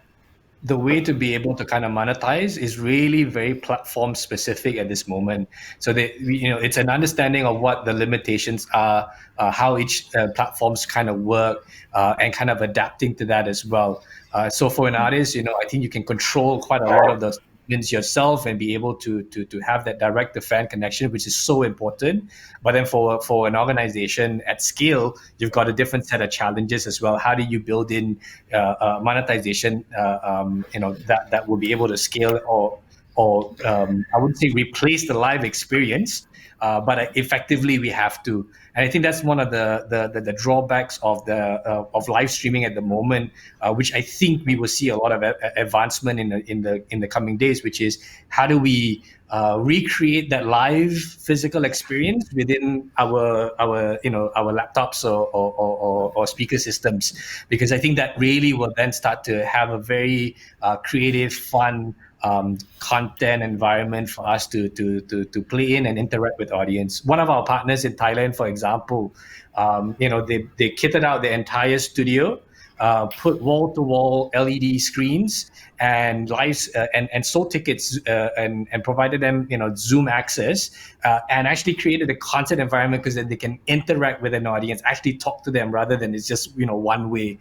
the way to be able to kind of monetize is really very platform specific at this moment. So it's an understanding of what the limitations are, how each platforms kind of work, and kind of adapting to that as well. So for an artist, I think you can control quite a lot of those movements yourself and be able to have that direct to fan connection, which is so important. But then for an organization at scale, you've got a different set of challenges as well. How do you build in monetization, that will be able to scale, or I wouldn't say replace the live experience, but effectively we have to. And I think that's one of the drawbacks of live streaming at the moment, which I think we will see a lot of advancement in the coming days, which is how do we recreate that live physical experience within our laptops or speaker systems, because I think that really will then start to have a very creative, fun content environment for us to play in and interact with audience. One of our partners in Thailand, for example, they kitted out the entire studio, put wall-to-wall LED screens and live and sold tickets and provided them Zoom access, and actually created a content environment because then they can interact with an audience, actually talk to them rather than it's just one way.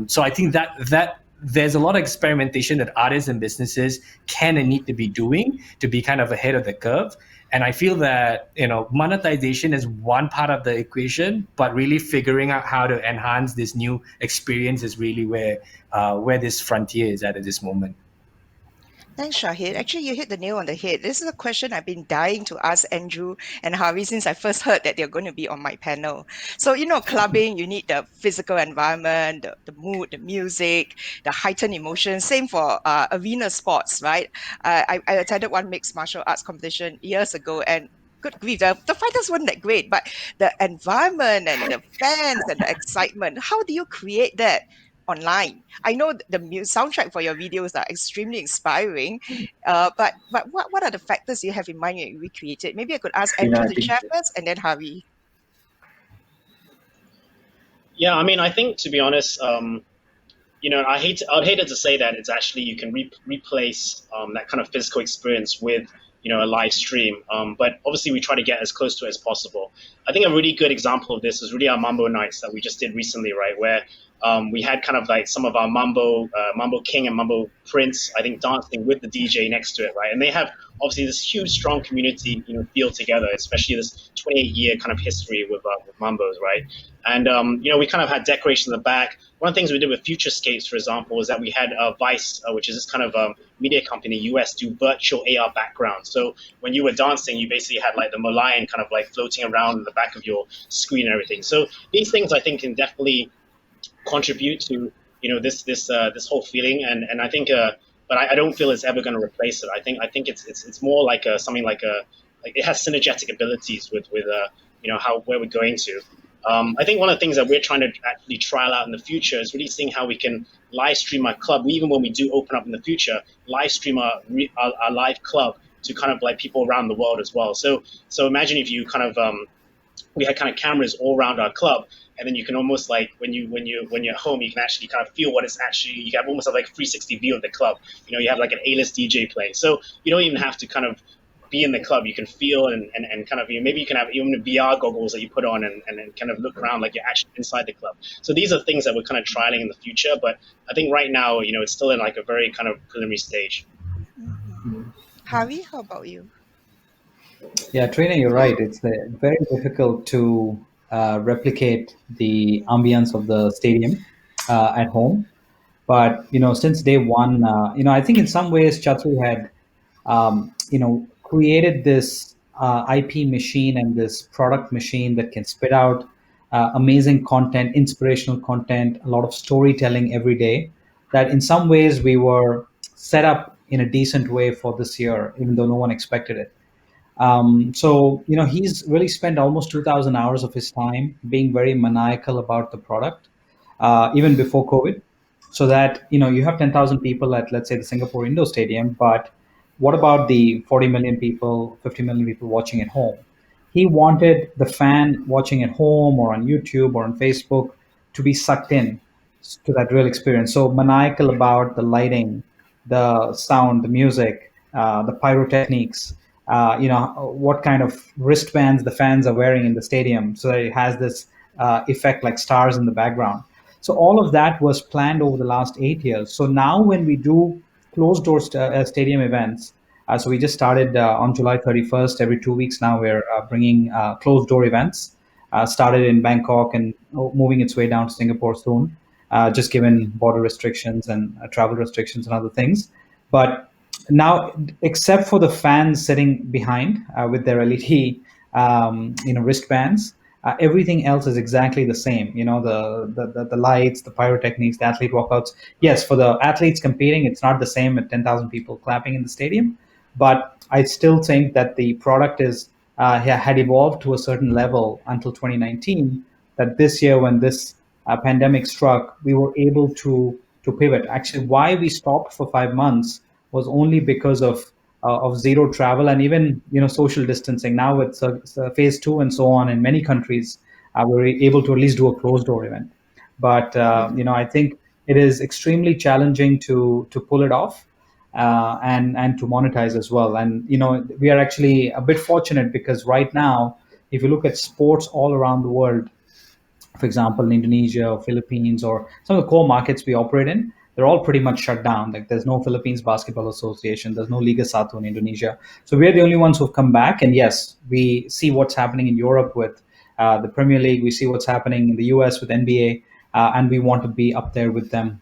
So I think that there's a lot of experimentation that artists and businesses can and need to be doing to be kind of ahead of the curve. And I feel that monetization is one part of the equation, but really figuring out how to enhance this new experience is really where this frontier is at this moment. Thanks, Shahid. Actually, you hit the nail on the head. This is a question I've been dying to ask Andrew and Harvey since I first heard that they're going to be on my panel. So, clubbing, you need the physical environment, the mood, the music, the heightened emotion. Same for arena sports, right? I attended one mixed martial arts competition years ago, and good grief, the fighters weren't that great, but the environment and the fans and the excitement, how do you create that online? I know the soundtrack for your videos are extremely inspiring, but what are the factors you have in mind when you recreate it? Maybe I could ask Trina, Andrew I to think share first, and then Harvey. Yeah, I mean, I think to be honest, I'd hate it to say that it's actually you can replace that kind of physical experience with a live stream. But obviously, we try to get as close to it as possible. I think a really good example of this is really our Mambo nights that we just did recently, right? Where we had kind of like some of our Mambo King and Mambo Prince, I think, dancing with the DJ next to it, right? And they have obviously this huge, strong community, feel together, especially this 28-year kind of history with Mambos, right? And we kind of had decorations in the back. One of the things we did with Futurescapes, for example, was that we had Vice, which is this kind of media company, US, do virtual AR backgrounds. So when you were dancing, you basically had like the Malayan kind of like floating around in the back of your screen and everything. So these things I think can definitely contribute to this whole feeling, and I think but I don't feel it's ever going to replace it. I think it's more like something like it has synergetic abilities with how where we're going to. I think one of the things that we're trying to actually trial out in the future is really seeing how we can live stream our club. Even when we do open up in the future, live stream our live club to kind of like people around the world as well. So imagine if you kind of we had kind of cameras all around our club, and then you can almost like when you're at home, you can actually kind of feel what it's actually. You have almost like a 360 view of the club. You have like an A-list DJ playing, so you don't even have to kind of be in the club. You can feel and kind of maybe you can have even VR goggles that you put on and kind of look around like you're actually inside the club. So these are things that we're kind of trialing in the future, but I think right now it's still in like a very kind of preliminary stage. Mm-hmm. Harvey, how about you? Yeah, Trina, you're right. It's very difficult to replicate the ambience of the stadium at home. But since day one, I think in some ways Chatru had created this IP machine and this product machine that can spit out amazing content, inspirational content, a lot of storytelling every day. That in some ways we were set up in a decent way for this year, even though no one expected it. So he's really spent almost 2,000 hours of his time being very maniacal about the product, even before COVID, so that you have 10,000 people at, let's say, the Singapore Indoor Stadium, but what about the 40 million people, 50 million people watching at home? He wanted the fan watching at home or on YouTube or on Facebook to be sucked in to that real experience. So maniacal about the lighting, the sound, the music, the pyrotechnics, what kind of wristbands the fans are wearing in the stadium, so that it has this effect like stars in the background. So all of that was planned over the last 8 years. So now when we do closed door stadium events, so we just started on July 31st. Every 2 weeks now, we're bringing closed door events. Started in Bangkok and moving its way down to Singapore soon, just given border restrictions and travel restrictions and other things. But now, except for the fans sitting behind with their LED, wristbands, everything else is exactly the same. The lights, the pyrotechnics, the athlete walkouts. Yes, for the athletes competing, it's not the same at 10,000 people clapping in the stadium. But I still think that the product had evolved to a certain level until 2019. That this year, when this pandemic struck, we were able to pivot. Actually, why we stopped for 5 months was only because of zero travel and even social distancing. Now with phase two and so on in many countries, we're able to at least do a closed door event. But I think it is extremely challenging to pull it off and to monetize as well. And we are actually a bit fortunate because right now, if you look at sports all around the world, for example, in Indonesia or Philippines or some of the core markets we operate in, they're all pretty much shut down. Like there's no Philippines Basketball Association, there's no Liga Satu in Indonesia. So we're the only ones who've come back. And yes, we see what's happening in Europe with the Premier League. We see what's happening in the US with NBA. and we want to be up there with them,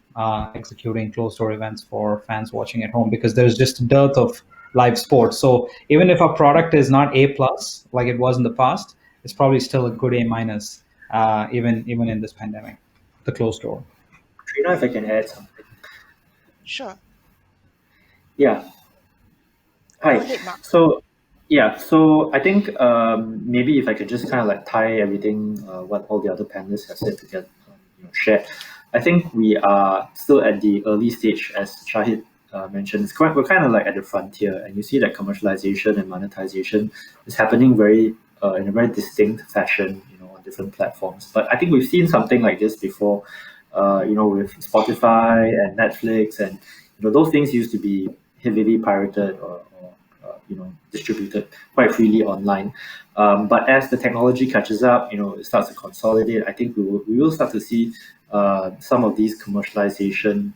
executing closed door events for fans watching at home, because there's just a dearth of live sports. So even if our product is not A plus like it was in the past, it's probably still a good A minus, even in this pandemic, the closed door. Trina, if I can add something. Sure. Yeah. Go Hi. ahead, Mark. So, yeah. So I think maybe if I could just kind of like tie everything what all the other panelists have said together, shared. I think we are still at the early stage, as Shahid mentioned. We're kind of like at the frontier, and you see that commercialization and monetization is happening in a very distinct fashion, on different platforms. But I think we've seen something like this before, with Spotify and Netflix, and those things used to be heavily pirated or distributed quite freely online. But as the technology catches up, it starts to consolidate. I think we will start to see some of these commercialization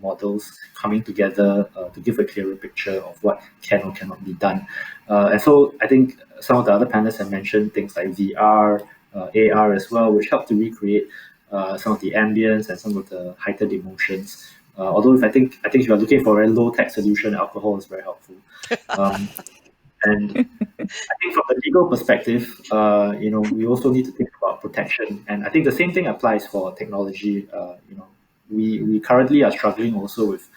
models coming together to give a clearer picture of what can or cannot be done. And so I think some of the other panelists have mentioned things like VR, AR as well, which help to recreate some of the ambience and some of the heightened emotions. Although if you are looking for a very low tech solution, alcohol is very helpful. Um, and I think from the legal perspective, we also need to think about protection, and I think the same thing applies for technology. We currently are struggling also with.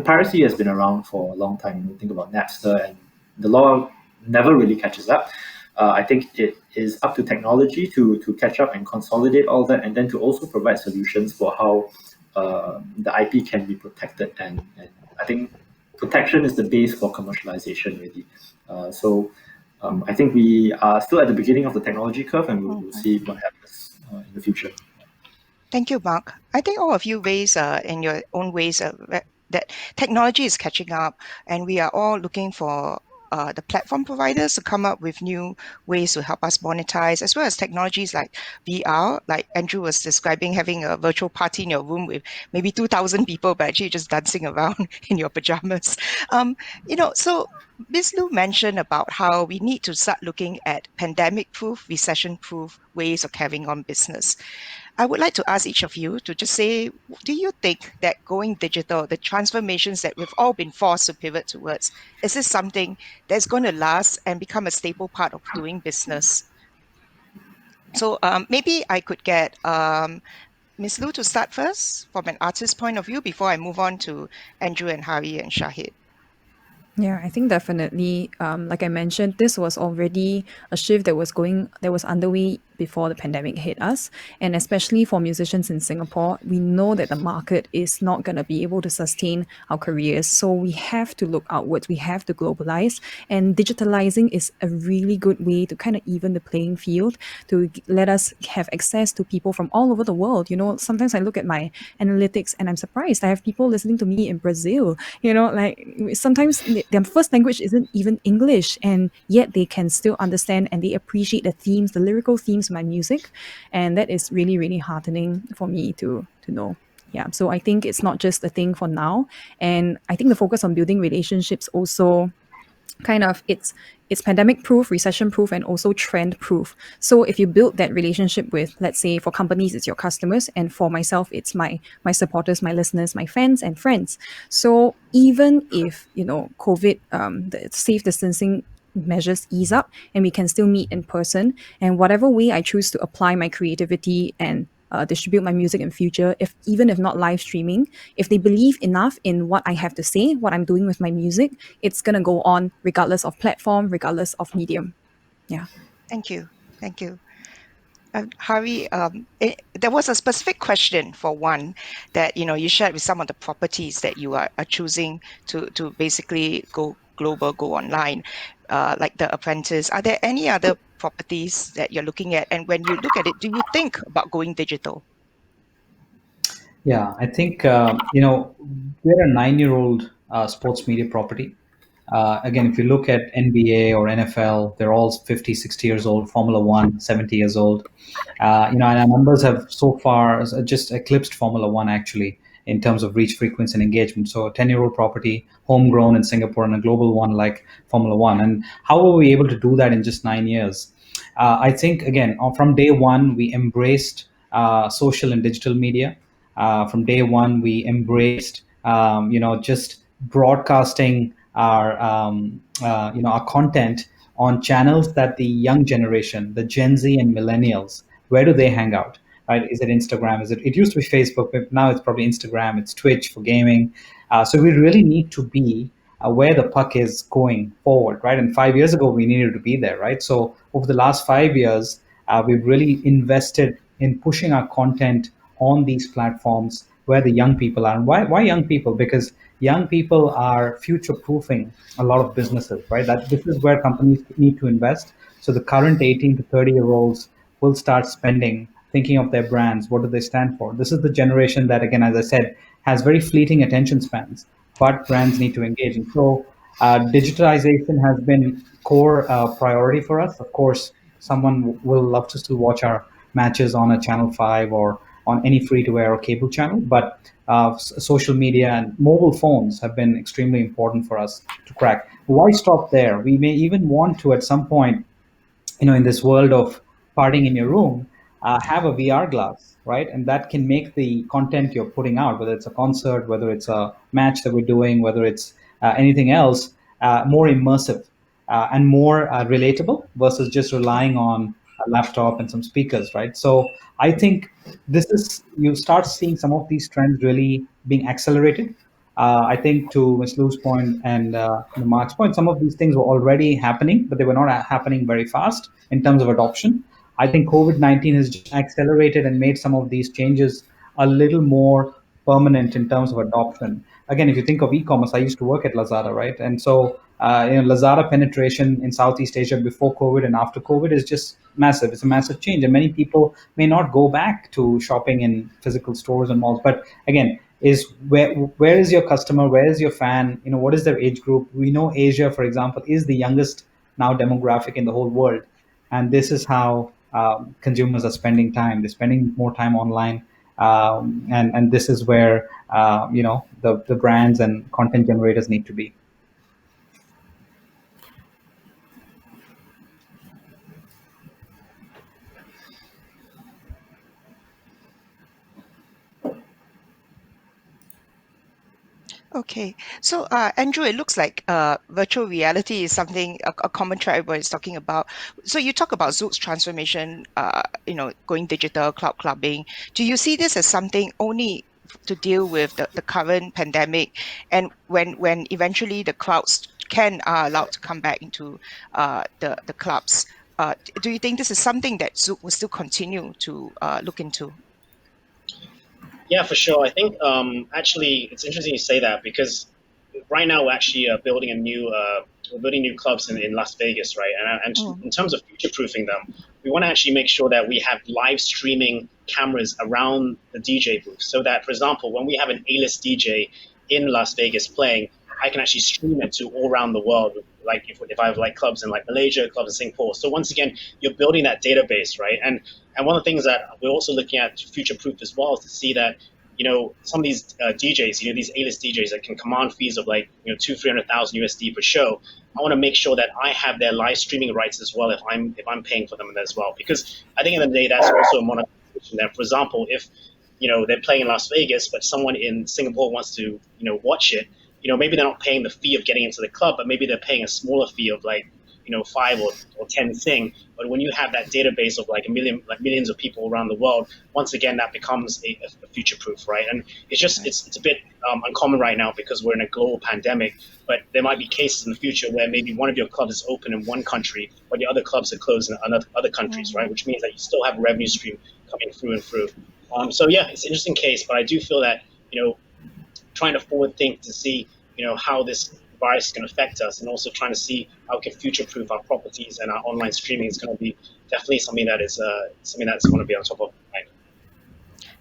Piracy has been around for a long time. Think about Napster, and the law never really catches up. I think it is up to technology to catch up and consolidate all that, and then to also provide solutions for how the IP can be protected. And I think protection is the base for commercialization, really. I think we are still at the beginning of the technology curve, and we'll see what happens in the future. Thank you, Mark. I think all of you raise in your own ways that technology is catching up, and we are all looking for the platform providers to come up with new ways to help us monetize, as well as technologies like VR, like Andrew was describing, having a virtual party in your room with maybe 2,000 people, but actually just dancing around in your pajamas. So Ms. Lu mentioned about how we need to start looking at pandemic-proof, recession-proof ways of carrying on business. I would like to ask each of you to just say, do you think that going digital, the transformations that we've all been forced to pivot towards, is this something that's going to last and become a staple part of doing business? So maybe I could get Ms. Lu to start first from an artist's point of view before I move on to Andrew and Hari and Shahid. Yeah, I think definitely. Like I mentioned, this was already a shift that was underway before the pandemic hit us. And especially for musicians in Singapore, we know that the market is not going to be able to sustain our careers. So we have to look outwards. We have to globalize. And digitalizing is a really good way to kind of even the playing field, to let us have access to people from all over the world. Sometimes I look at my analytics and I'm surprised. I have people listening to me in Brazil. Like sometimes their first language isn't even English, and yet they can still understand and they appreciate the themes, the lyrical themes of my music. And that is really, really heartening for me to know. Yeah. So I think it's not just a thing for now. And I think the focus on building relationships also kind of it's pandemic proof, recession proof, and also trend proof. So if you build that relationship with, let's say for companies it's your customers, and for myself it's my supporters, my listeners, my fans and friends. So even if COVID, the safe distancing measures ease up and we can still meet in person, and whatever way I choose to apply my creativity and distribute my music in future, even if not live streaming, if they believe enough in what I have to say, what I'm doing with my music, it's gonna go on regardless of platform, regardless of medium. Yeah. Thank you. Thank you. Hari, there was a specific question for one that you shared with some of the properties that you are choosing to basically go global, go online, like The Apprentice. Are there any other properties that you're looking at? And when you look at it, do you think about going digital? Yeah, I think we're a 9-year-old sports media property. Again, if you look at NBA or NFL, they're all 50, 60 years old. Formula One, 70 years old. And our numbers have so far just eclipsed Formula One actually in terms of reach, frequency, and engagement. So a 10-year-old property, homegrown in Singapore, and a global one like Formula One. And how were we able to do that in just 9 years? I think, again, from day one, we embraced social and digital media. From day one, we embraced, just broadcasting our content on channels that the young generation, the Gen Z and millennials, where do they hang out? Right? Is it Instagram? It used to be Facebook, but now it's probably Instagram. It's Twitch for gaming. So we really need to be where the puck is going forward, right? And 5 years ago, we needed to be there, right? So over the last 5 years, we've really invested in pushing our content on these platforms where the young people are. And why young people? Because young people are future proofing a lot of businesses, right? That this is where companies need to invest. So the current 18 to 30 year olds will start spending, thinking of their brands. What do they stand for? This is the generation that, again, as I said, has very fleeting attention spans, but brands need to engage. And so digitalization has been core priority for us. Of course, someone will love to still watch our matches on a Channel 5 or on any free-to-air or cable channel, but social media and mobile phones have been extremely important for us to crack. Why stop there? We may even want to, at some point, in this world of partying in your room, have a VR glass, right? And that can make the content you're putting out, whether it's a concert, whether it's a match that we're doing, whether it's anything else, more immersive and more relatable versus just relying on a laptop and some speakers, right? So I think this is, you start seeing some of these trends really being accelerated. I think to Ms. Lou's point and Mark's point, some of these things were already happening, but they were not happening very fast in terms of adoption. I think COVID-19 has just accelerated and made some of these changes a little more permanent in terms of adoption. Again, if you think of e-commerce, I used to work at Lazada, right? And so, Lazada penetration in Southeast Asia before COVID and after COVID is just massive. It's a massive change, and many people may not go back to shopping in physical stores and malls. But again, is where is your customer? Where is your fan? What is their age group? We know Asia, for example, is the youngest now demographic in the whole world, and this is how consumers are spending time. They're spending more time online, and this is where the brands and content generators need to be. Okay. So, Andrew, it looks like virtual reality is something a common trend everyone is talking about. So you talk about Zouk's transformation, going digital, cloud clubbing. Do you see this as something only to deal with the current pandemic, and when eventually the crowds are allowed to come back into the clubs? Do you think this is something that Zouk will still continue to look into? Yeah, for sure. I think actually it's interesting you say that because right now we're actually building we're building new clubs in Las Vegas, right? And in terms of future proofing them, we want to actually make sure that we have live streaming cameras around the DJ booth, so that, for example, when we have an A-list DJ in Las Vegas playing, I can actually stream it to all around the world. Like if I have like clubs in like Malaysia, clubs in Singapore. So once again, you're building that database, right? And one of the things that we're also looking at to future proof as well is to see that some of these DJs, these A-list DJs that can command fees of like 200,000-300,000 USD per show. I want to make sure that I have their live streaming rights as well if I'm paying for them as well, because I think at the end of the day that's also a monetization. There, for example, if they're playing in Las Vegas, but someone in Singapore wants to watch it, maybe they're not paying the fee of getting into the club, but maybe they're paying a smaller fee of like 5 or 10 thing. But when you have that database of like millions of people around the world, once again that becomes a future proof, right? And it's a bit uncommon right now because we're in a global pandemic. But there might be cases in the future where maybe one of your clubs is open in one country, but the other clubs are closed in other countries, right? Which means that you still have a revenue stream coming through and through. So yeah, it's an interesting case, but I do feel that trying to forward think to see how this virus is going to affect us, and also trying to see how we can future proof our properties and our online streaming is going to be definitely something that's going to be on top of mind.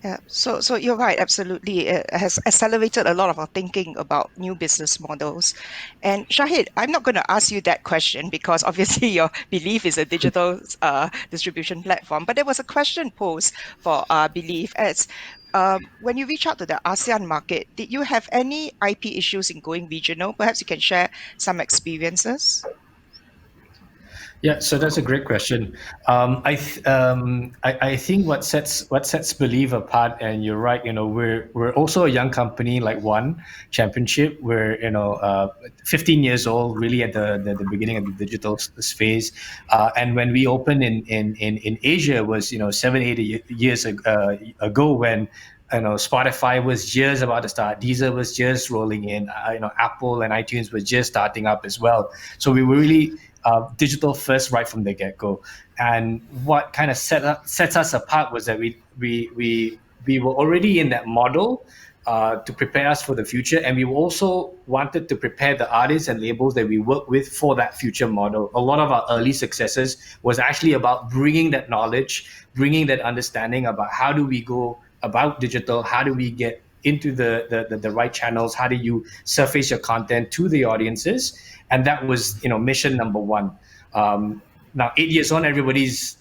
Yeah, so you're right, absolutely. It has accelerated a lot of our thinking about new business models. And Shahid, I'm not going to ask you that question because obviously your Believe is a digital distribution platform. But there was a question posed for Believe as when you reach out to the ASEAN market, did you have any IP issues in going regional? Perhaps you can share some experiences. Yeah, so that's a great question. I think what sets Believe apart, and you're right. We're also a young company, like One Championship. We're 15 years old, really at the beginning of the digital phase. And when we opened in Asia, it was 7 8 years ago, when Spotify was just about to start, Deezer was just rolling in, Apple and iTunes was just starting up as well. So we were really digital first right from the get go. And what kind of sets us apart was that we were already in that model to prepare us for the future, and we also wanted to prepare the artists and labels that we work with for that future model. A lot of our early successes was actually about bringing that knowledge, bringing that understanding about how do we go about digital, how do we get into the right channels, how do you surface your content to the audiences. And that was mission number one. Now 8 years on, everybody's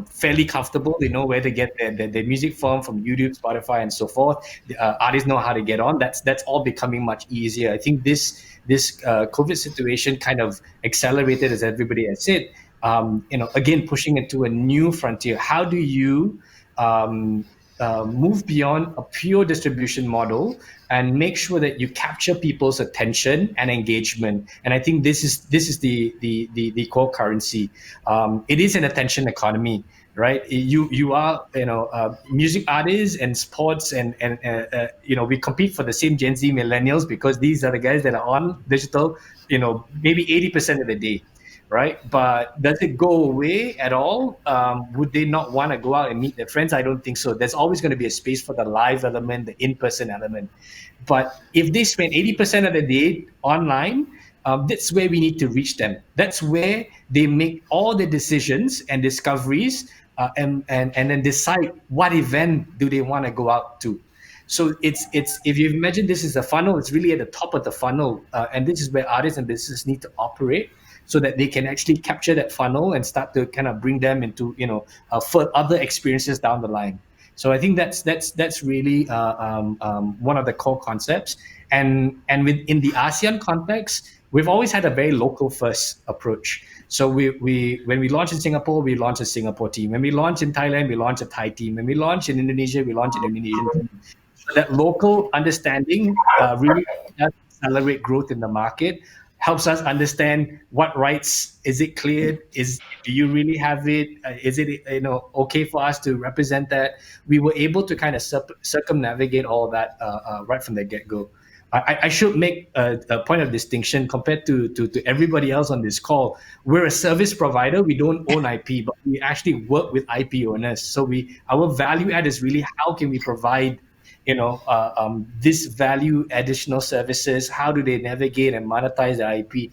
fairly comfortable. They know where to get their music from YouTube, Spotify, and so forth. The artists know how to get on. That's all becoming much easier. I think this COVID situation kind of accelerated, as everybody has said. Again, pushing into a new frontier. How do you move beyond a pure distribution model and make sure that you capture people's attention and engagement? And I think this is the core currency. It is an attention economy, right? You are music artists and sports, and we compete for the same Gen Z millennials, because these are the guys that are on digital maybe 80% of the day, right? But does it go away at all? Would they not want to go out and meet their friends? I don't think so. There's always going to be a space for the live element, the in-person element. But if they spend 80% of the day online, that's where we need to reach them. That's where they make all the decisions and discoveries, and then decide what event do they want to go out to. So it's if you imagine this is a funnel, it's really at the top of the funnel, and this is where artists and businesses need to operate, so that they can actually capture that funnel and start to kind of bring them into for other experiences down the line. So I think that's really one of the core concepts. And within the ASEAN context, we've always had a very local first approach. So we when we launch in Singapore, we launch a Singapore team. When we launch in Thailand, we launch a Thai team. When we launch in Indonesia, we launch an Indonesian team. So that local understanding really does accelerate growth in the market, helps us understand what rights is it cleared, do you really have it, is it okay for us to represent that. We were able to kind of circumnavigate all that right from the get-go. I should make a point of distinction compared to everybody else on this call. We're a service provider. We don't own IP, but we actually work with IP owners. So our value add is really how can we provide this value additional services. How do they navigate and monetize the IP?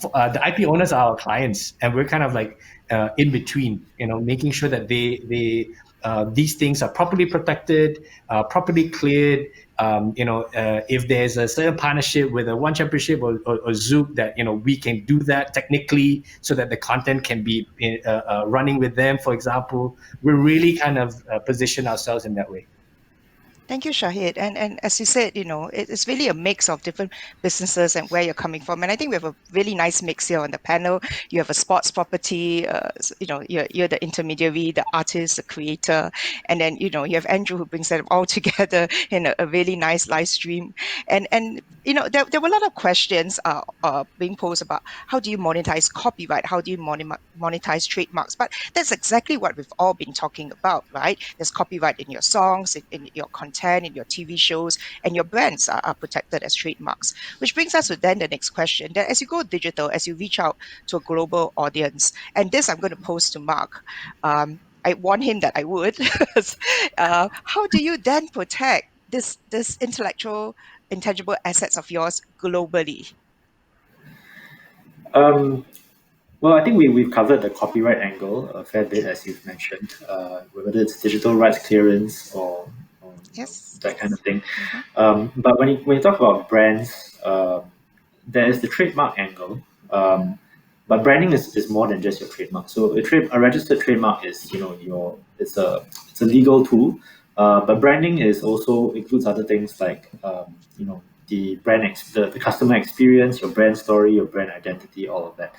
The IP owners are our clients, and we're kind of like in between, making sure that these things are properly protected, properly cleared. If there's a certain partnership with a One Championship or Zouk, that we can do that technically, so that the content can be running with them, for example. We're really kind of position ourselves in that way. Thank you, Shahid. And as you said, it's really a mix of different businesses and where you're coming from. And I think we have a really nice mix here on the panel. You have a sports property, you're the intermediary, the artist, the creator, and then you have Andrew, who brings them all together in a really nice live stream. And there were a lot of questions being posed about how do you monetize copyright, how do you monetize trademarks. But that's exactly what we've all been talking about, right? There's copyright in your songs, in your content, in your TV shows, and your brands are protected as trademarks. Which brings us to then the next question, that as you go digital, as you reach out to a global audience, and this I'm going to pose to Mark. I warned him that I would. How do you then protect this intellectual, intangible assets of yours globally? Well, I think we've covered the copyright angle a fair bit, as you've mentioned, whether it's digital rights clearance or Yes. that kind of thing. But when you talk about brands, there is the trademark angle. But branding is more than just your trademark. So a registered trademark is it's a legal tool. But branding also includes other things like the the customer experience, your brand story, your brand identity, all of that.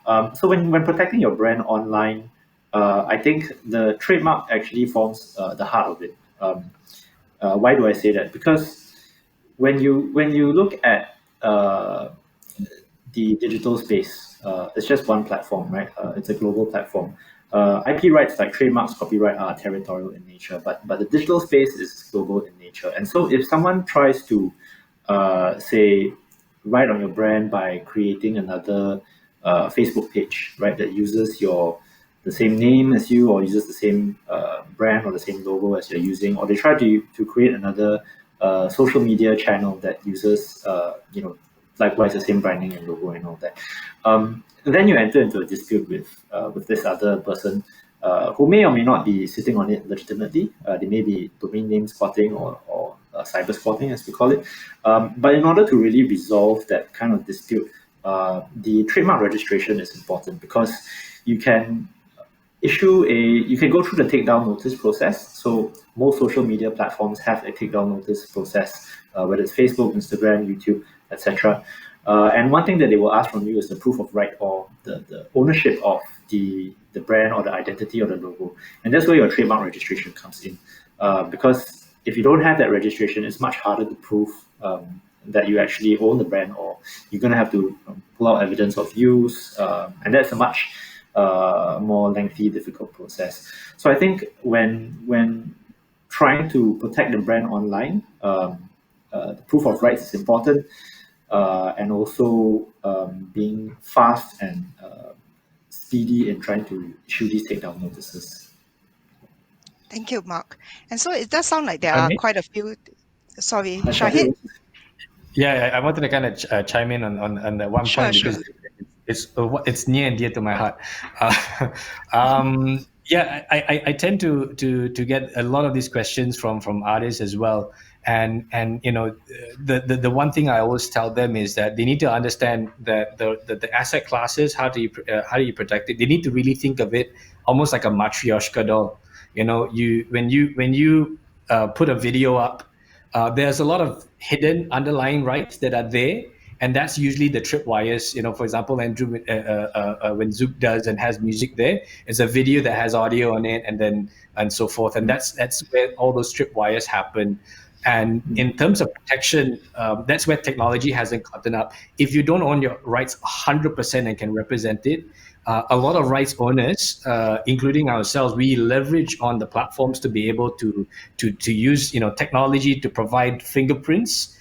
So when protecting your brand online, I think the trademark actually forms the heart of it. Why do I say that? Because when you look at the digital space, it's just one platform, right? It's a global platform. IP rights like trademarks, copyright are territorial in nature, but the digital space is global in nature. And so if someone tries to say write on your brand by creating another Facebook page, right, that uses the same name as you or uses the same brand or the same logo as you're using, or they try to create another social media channel that uses likewise the same branding and logo and all that. Then you enter into a dispute with this other person who may or may not be sitting on it legitimately. They may be domain name squatting or cyber squatting, as we call it. But in order to really resolve that kind of dispute, the trademark registration is important because you can you can go through the takedown notice process. So most social media platforms have a takedown notice process, whether it's Facebook, Instagram, YouTube, etc. And one thing that they will ask from you is the proof of right or the ownership of the brand or the identity or the logo. And that's where your trademark registration comes in. Because if you don't have that registration, it's much harder to prove that you actually own the brand, or you're going to have to pull out evidence of use. And that's a much more lengthy, difficult process. So I think when trying to protect the brand online, the proof of rights is important, and also being fast and speedy in trying to issue these takedown notices. Thank you, Mark. And so it does sound like there I are mean, quite a few. Sorry, Shahid? Shahid? yeah, I wanted to kind of chime in on that one Sure, point sure. because it's near and dear to my heart. Yeah, I tend to get a lot of these questions from artists as well, and the one thing I always tell them is that they need to understand that the asset classes, how do you protect it? They need to really think of it almost like a matryoshka doll. When you put a video up, there's a lot of hidden underlying rights that are there, and that's usually the tripwires. For example, Andrew, when Zouk does and has music there, it's a video that has audio on it, and so forth, and that's where all those tripwires happen. And in terms of protection, that's where technology hasn't gotten up. If you don't own your rights 100% and can represent it, a lot of rights owners, including ourselves, we leverage on the platforms to be able to use technology to provide fingerprints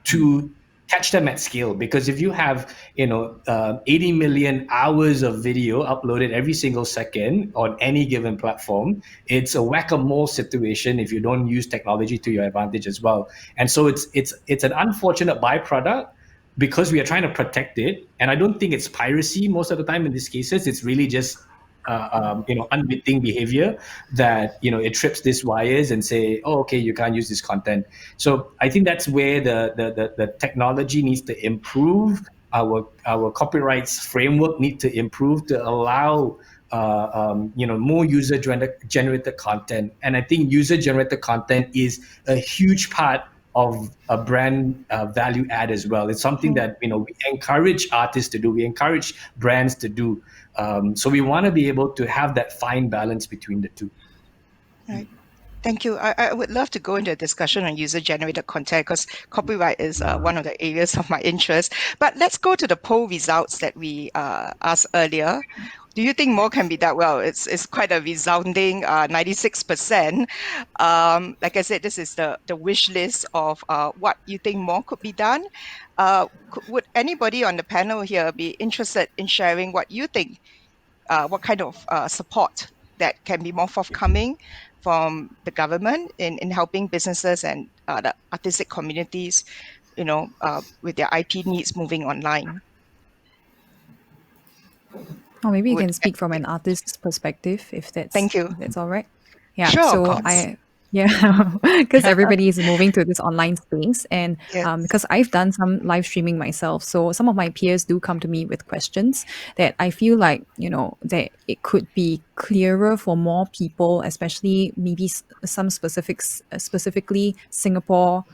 to catch them at scale. Because if you have 80 million hours of video uploaded every single second on any given platform, it's a whack-a-mole situation if you don't use technology to your advantage as well. And so it's an unfortunate byproduct because we are trying to protect it. And I don't think it's piracy most of the time in these cases. It's really just unwitting behavior that it trips these wires and say, oh, okay, you can't use this content. So I think that's where the technology needs to improve. Our copyrights framework need to improve to allow more user generated content. And I think user generated content is a huge part of a brand value add as well. It's something that we encourage artists to do. We encourage brands to do. So we want to be able to have that fine balance between the two. Right. Thank you. I would love to go into a discussion on user-generated content because copyright is one of the areas of my interest. But let's go to the poll results that we asked earlier. Do you think more can be done? Well, it's quite a resounding 96%. Like I said, this is the wish list of what you think more could be done. Would anybody on the panel here be interested in sharing what you think? What kind of support that can be more forthcoming from the government in helping businesses and the artistic communities, with their IP needs moving online? Or maybe you Would can speak from an artist's perspective, if Thank you. that's all right. Yeah. Sure, of So course. because everybody is moving to this online space, and Yes. because I've done some live streaming myself, so some of my peers do come to me with questions that I feel like that it could be clearer for more people, especially maybe some specifically Singapore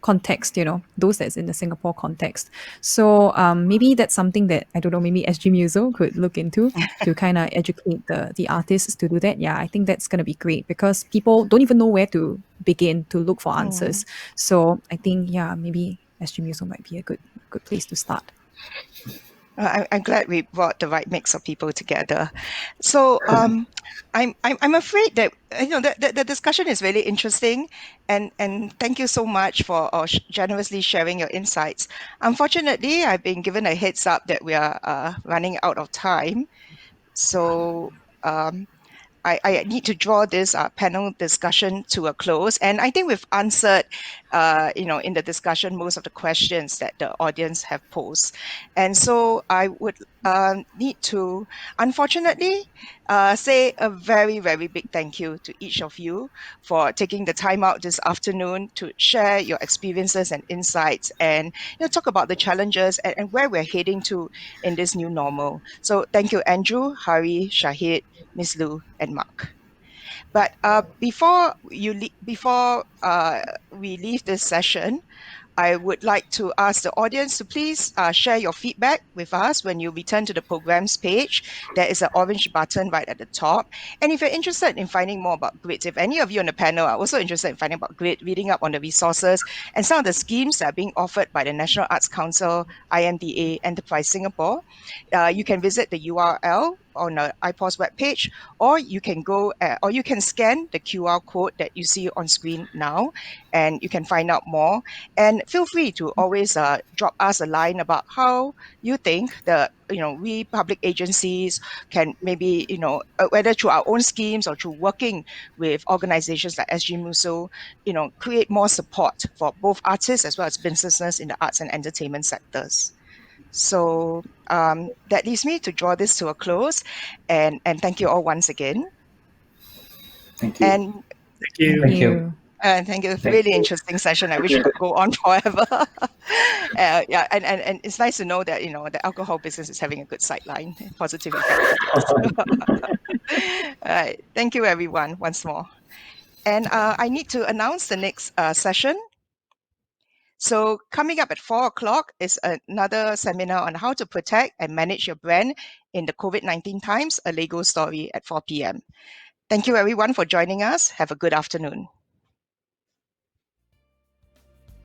context, those that's in the Singapore context. So maybe that's something that, I don't know, maybe SG Muso could look into to kind of educate the artists to do that. Yeah, I think that's going to be great because people don't even know where to begin to look for answers. So I think, yeah, maybe SG Muso might be a good place to start. I'm glad we brought the right mix of people together. So I'm afraid that the discussion is really interesting, and thank you so much for generously sharing your insights. Unfortunately, I've been given a heads up that we are running out of time, so I need to draw this panel discussion to a close. And I think we've answered, in the discussion, most of the questions that the audience have posed. And so I would need to, unfortunately, say a very, very big thank you to each of you for taking the time out this afternoon to share your experiences and insights and talk about the challenges and where we're heading to in this new normal. So thank you, Andrew, Hari, Shahid, Ms. Lu, and Mark. But before we leave this session, I would like to ask the audience to please share your feedback with us when you return to the programs page. There is an orange button right at the top. And if you're interested in finding more about GRID, if any of you on the panel are also interested in finding about GRID, reading up on the resources and some of the schemes that are being offered by the National Arts Council, IMDA, Enterprise Singapore, you can visit the URL on the IPOS webpage, or you can or you can scan the QR code that you see on screen now, and you can find out more. And feel free to always drop us a line about how you think we public agencies can maybe, whether through our own schemes or through working with organizations like SG Muso, create more support for both artists as well as businesses in the arts and entertainment sectors. So that leaves me to draw this to a close, and thank you all once again. Thank you. And Thank you. Thank you. thank you. Really interesting session. I wish it could go on forever. Yeah, and it's nice to know that the alcohol business is having a good sideline, positive effect on it. All right, thank you everyone once more. And I need to announce the next session. So coming up at 4 o'clock is another seminar on how to protect and manage your brand in the COVID-19 times, a Lego story at 4 p.m. Thank you everyone for joining us. Have a good afternoon.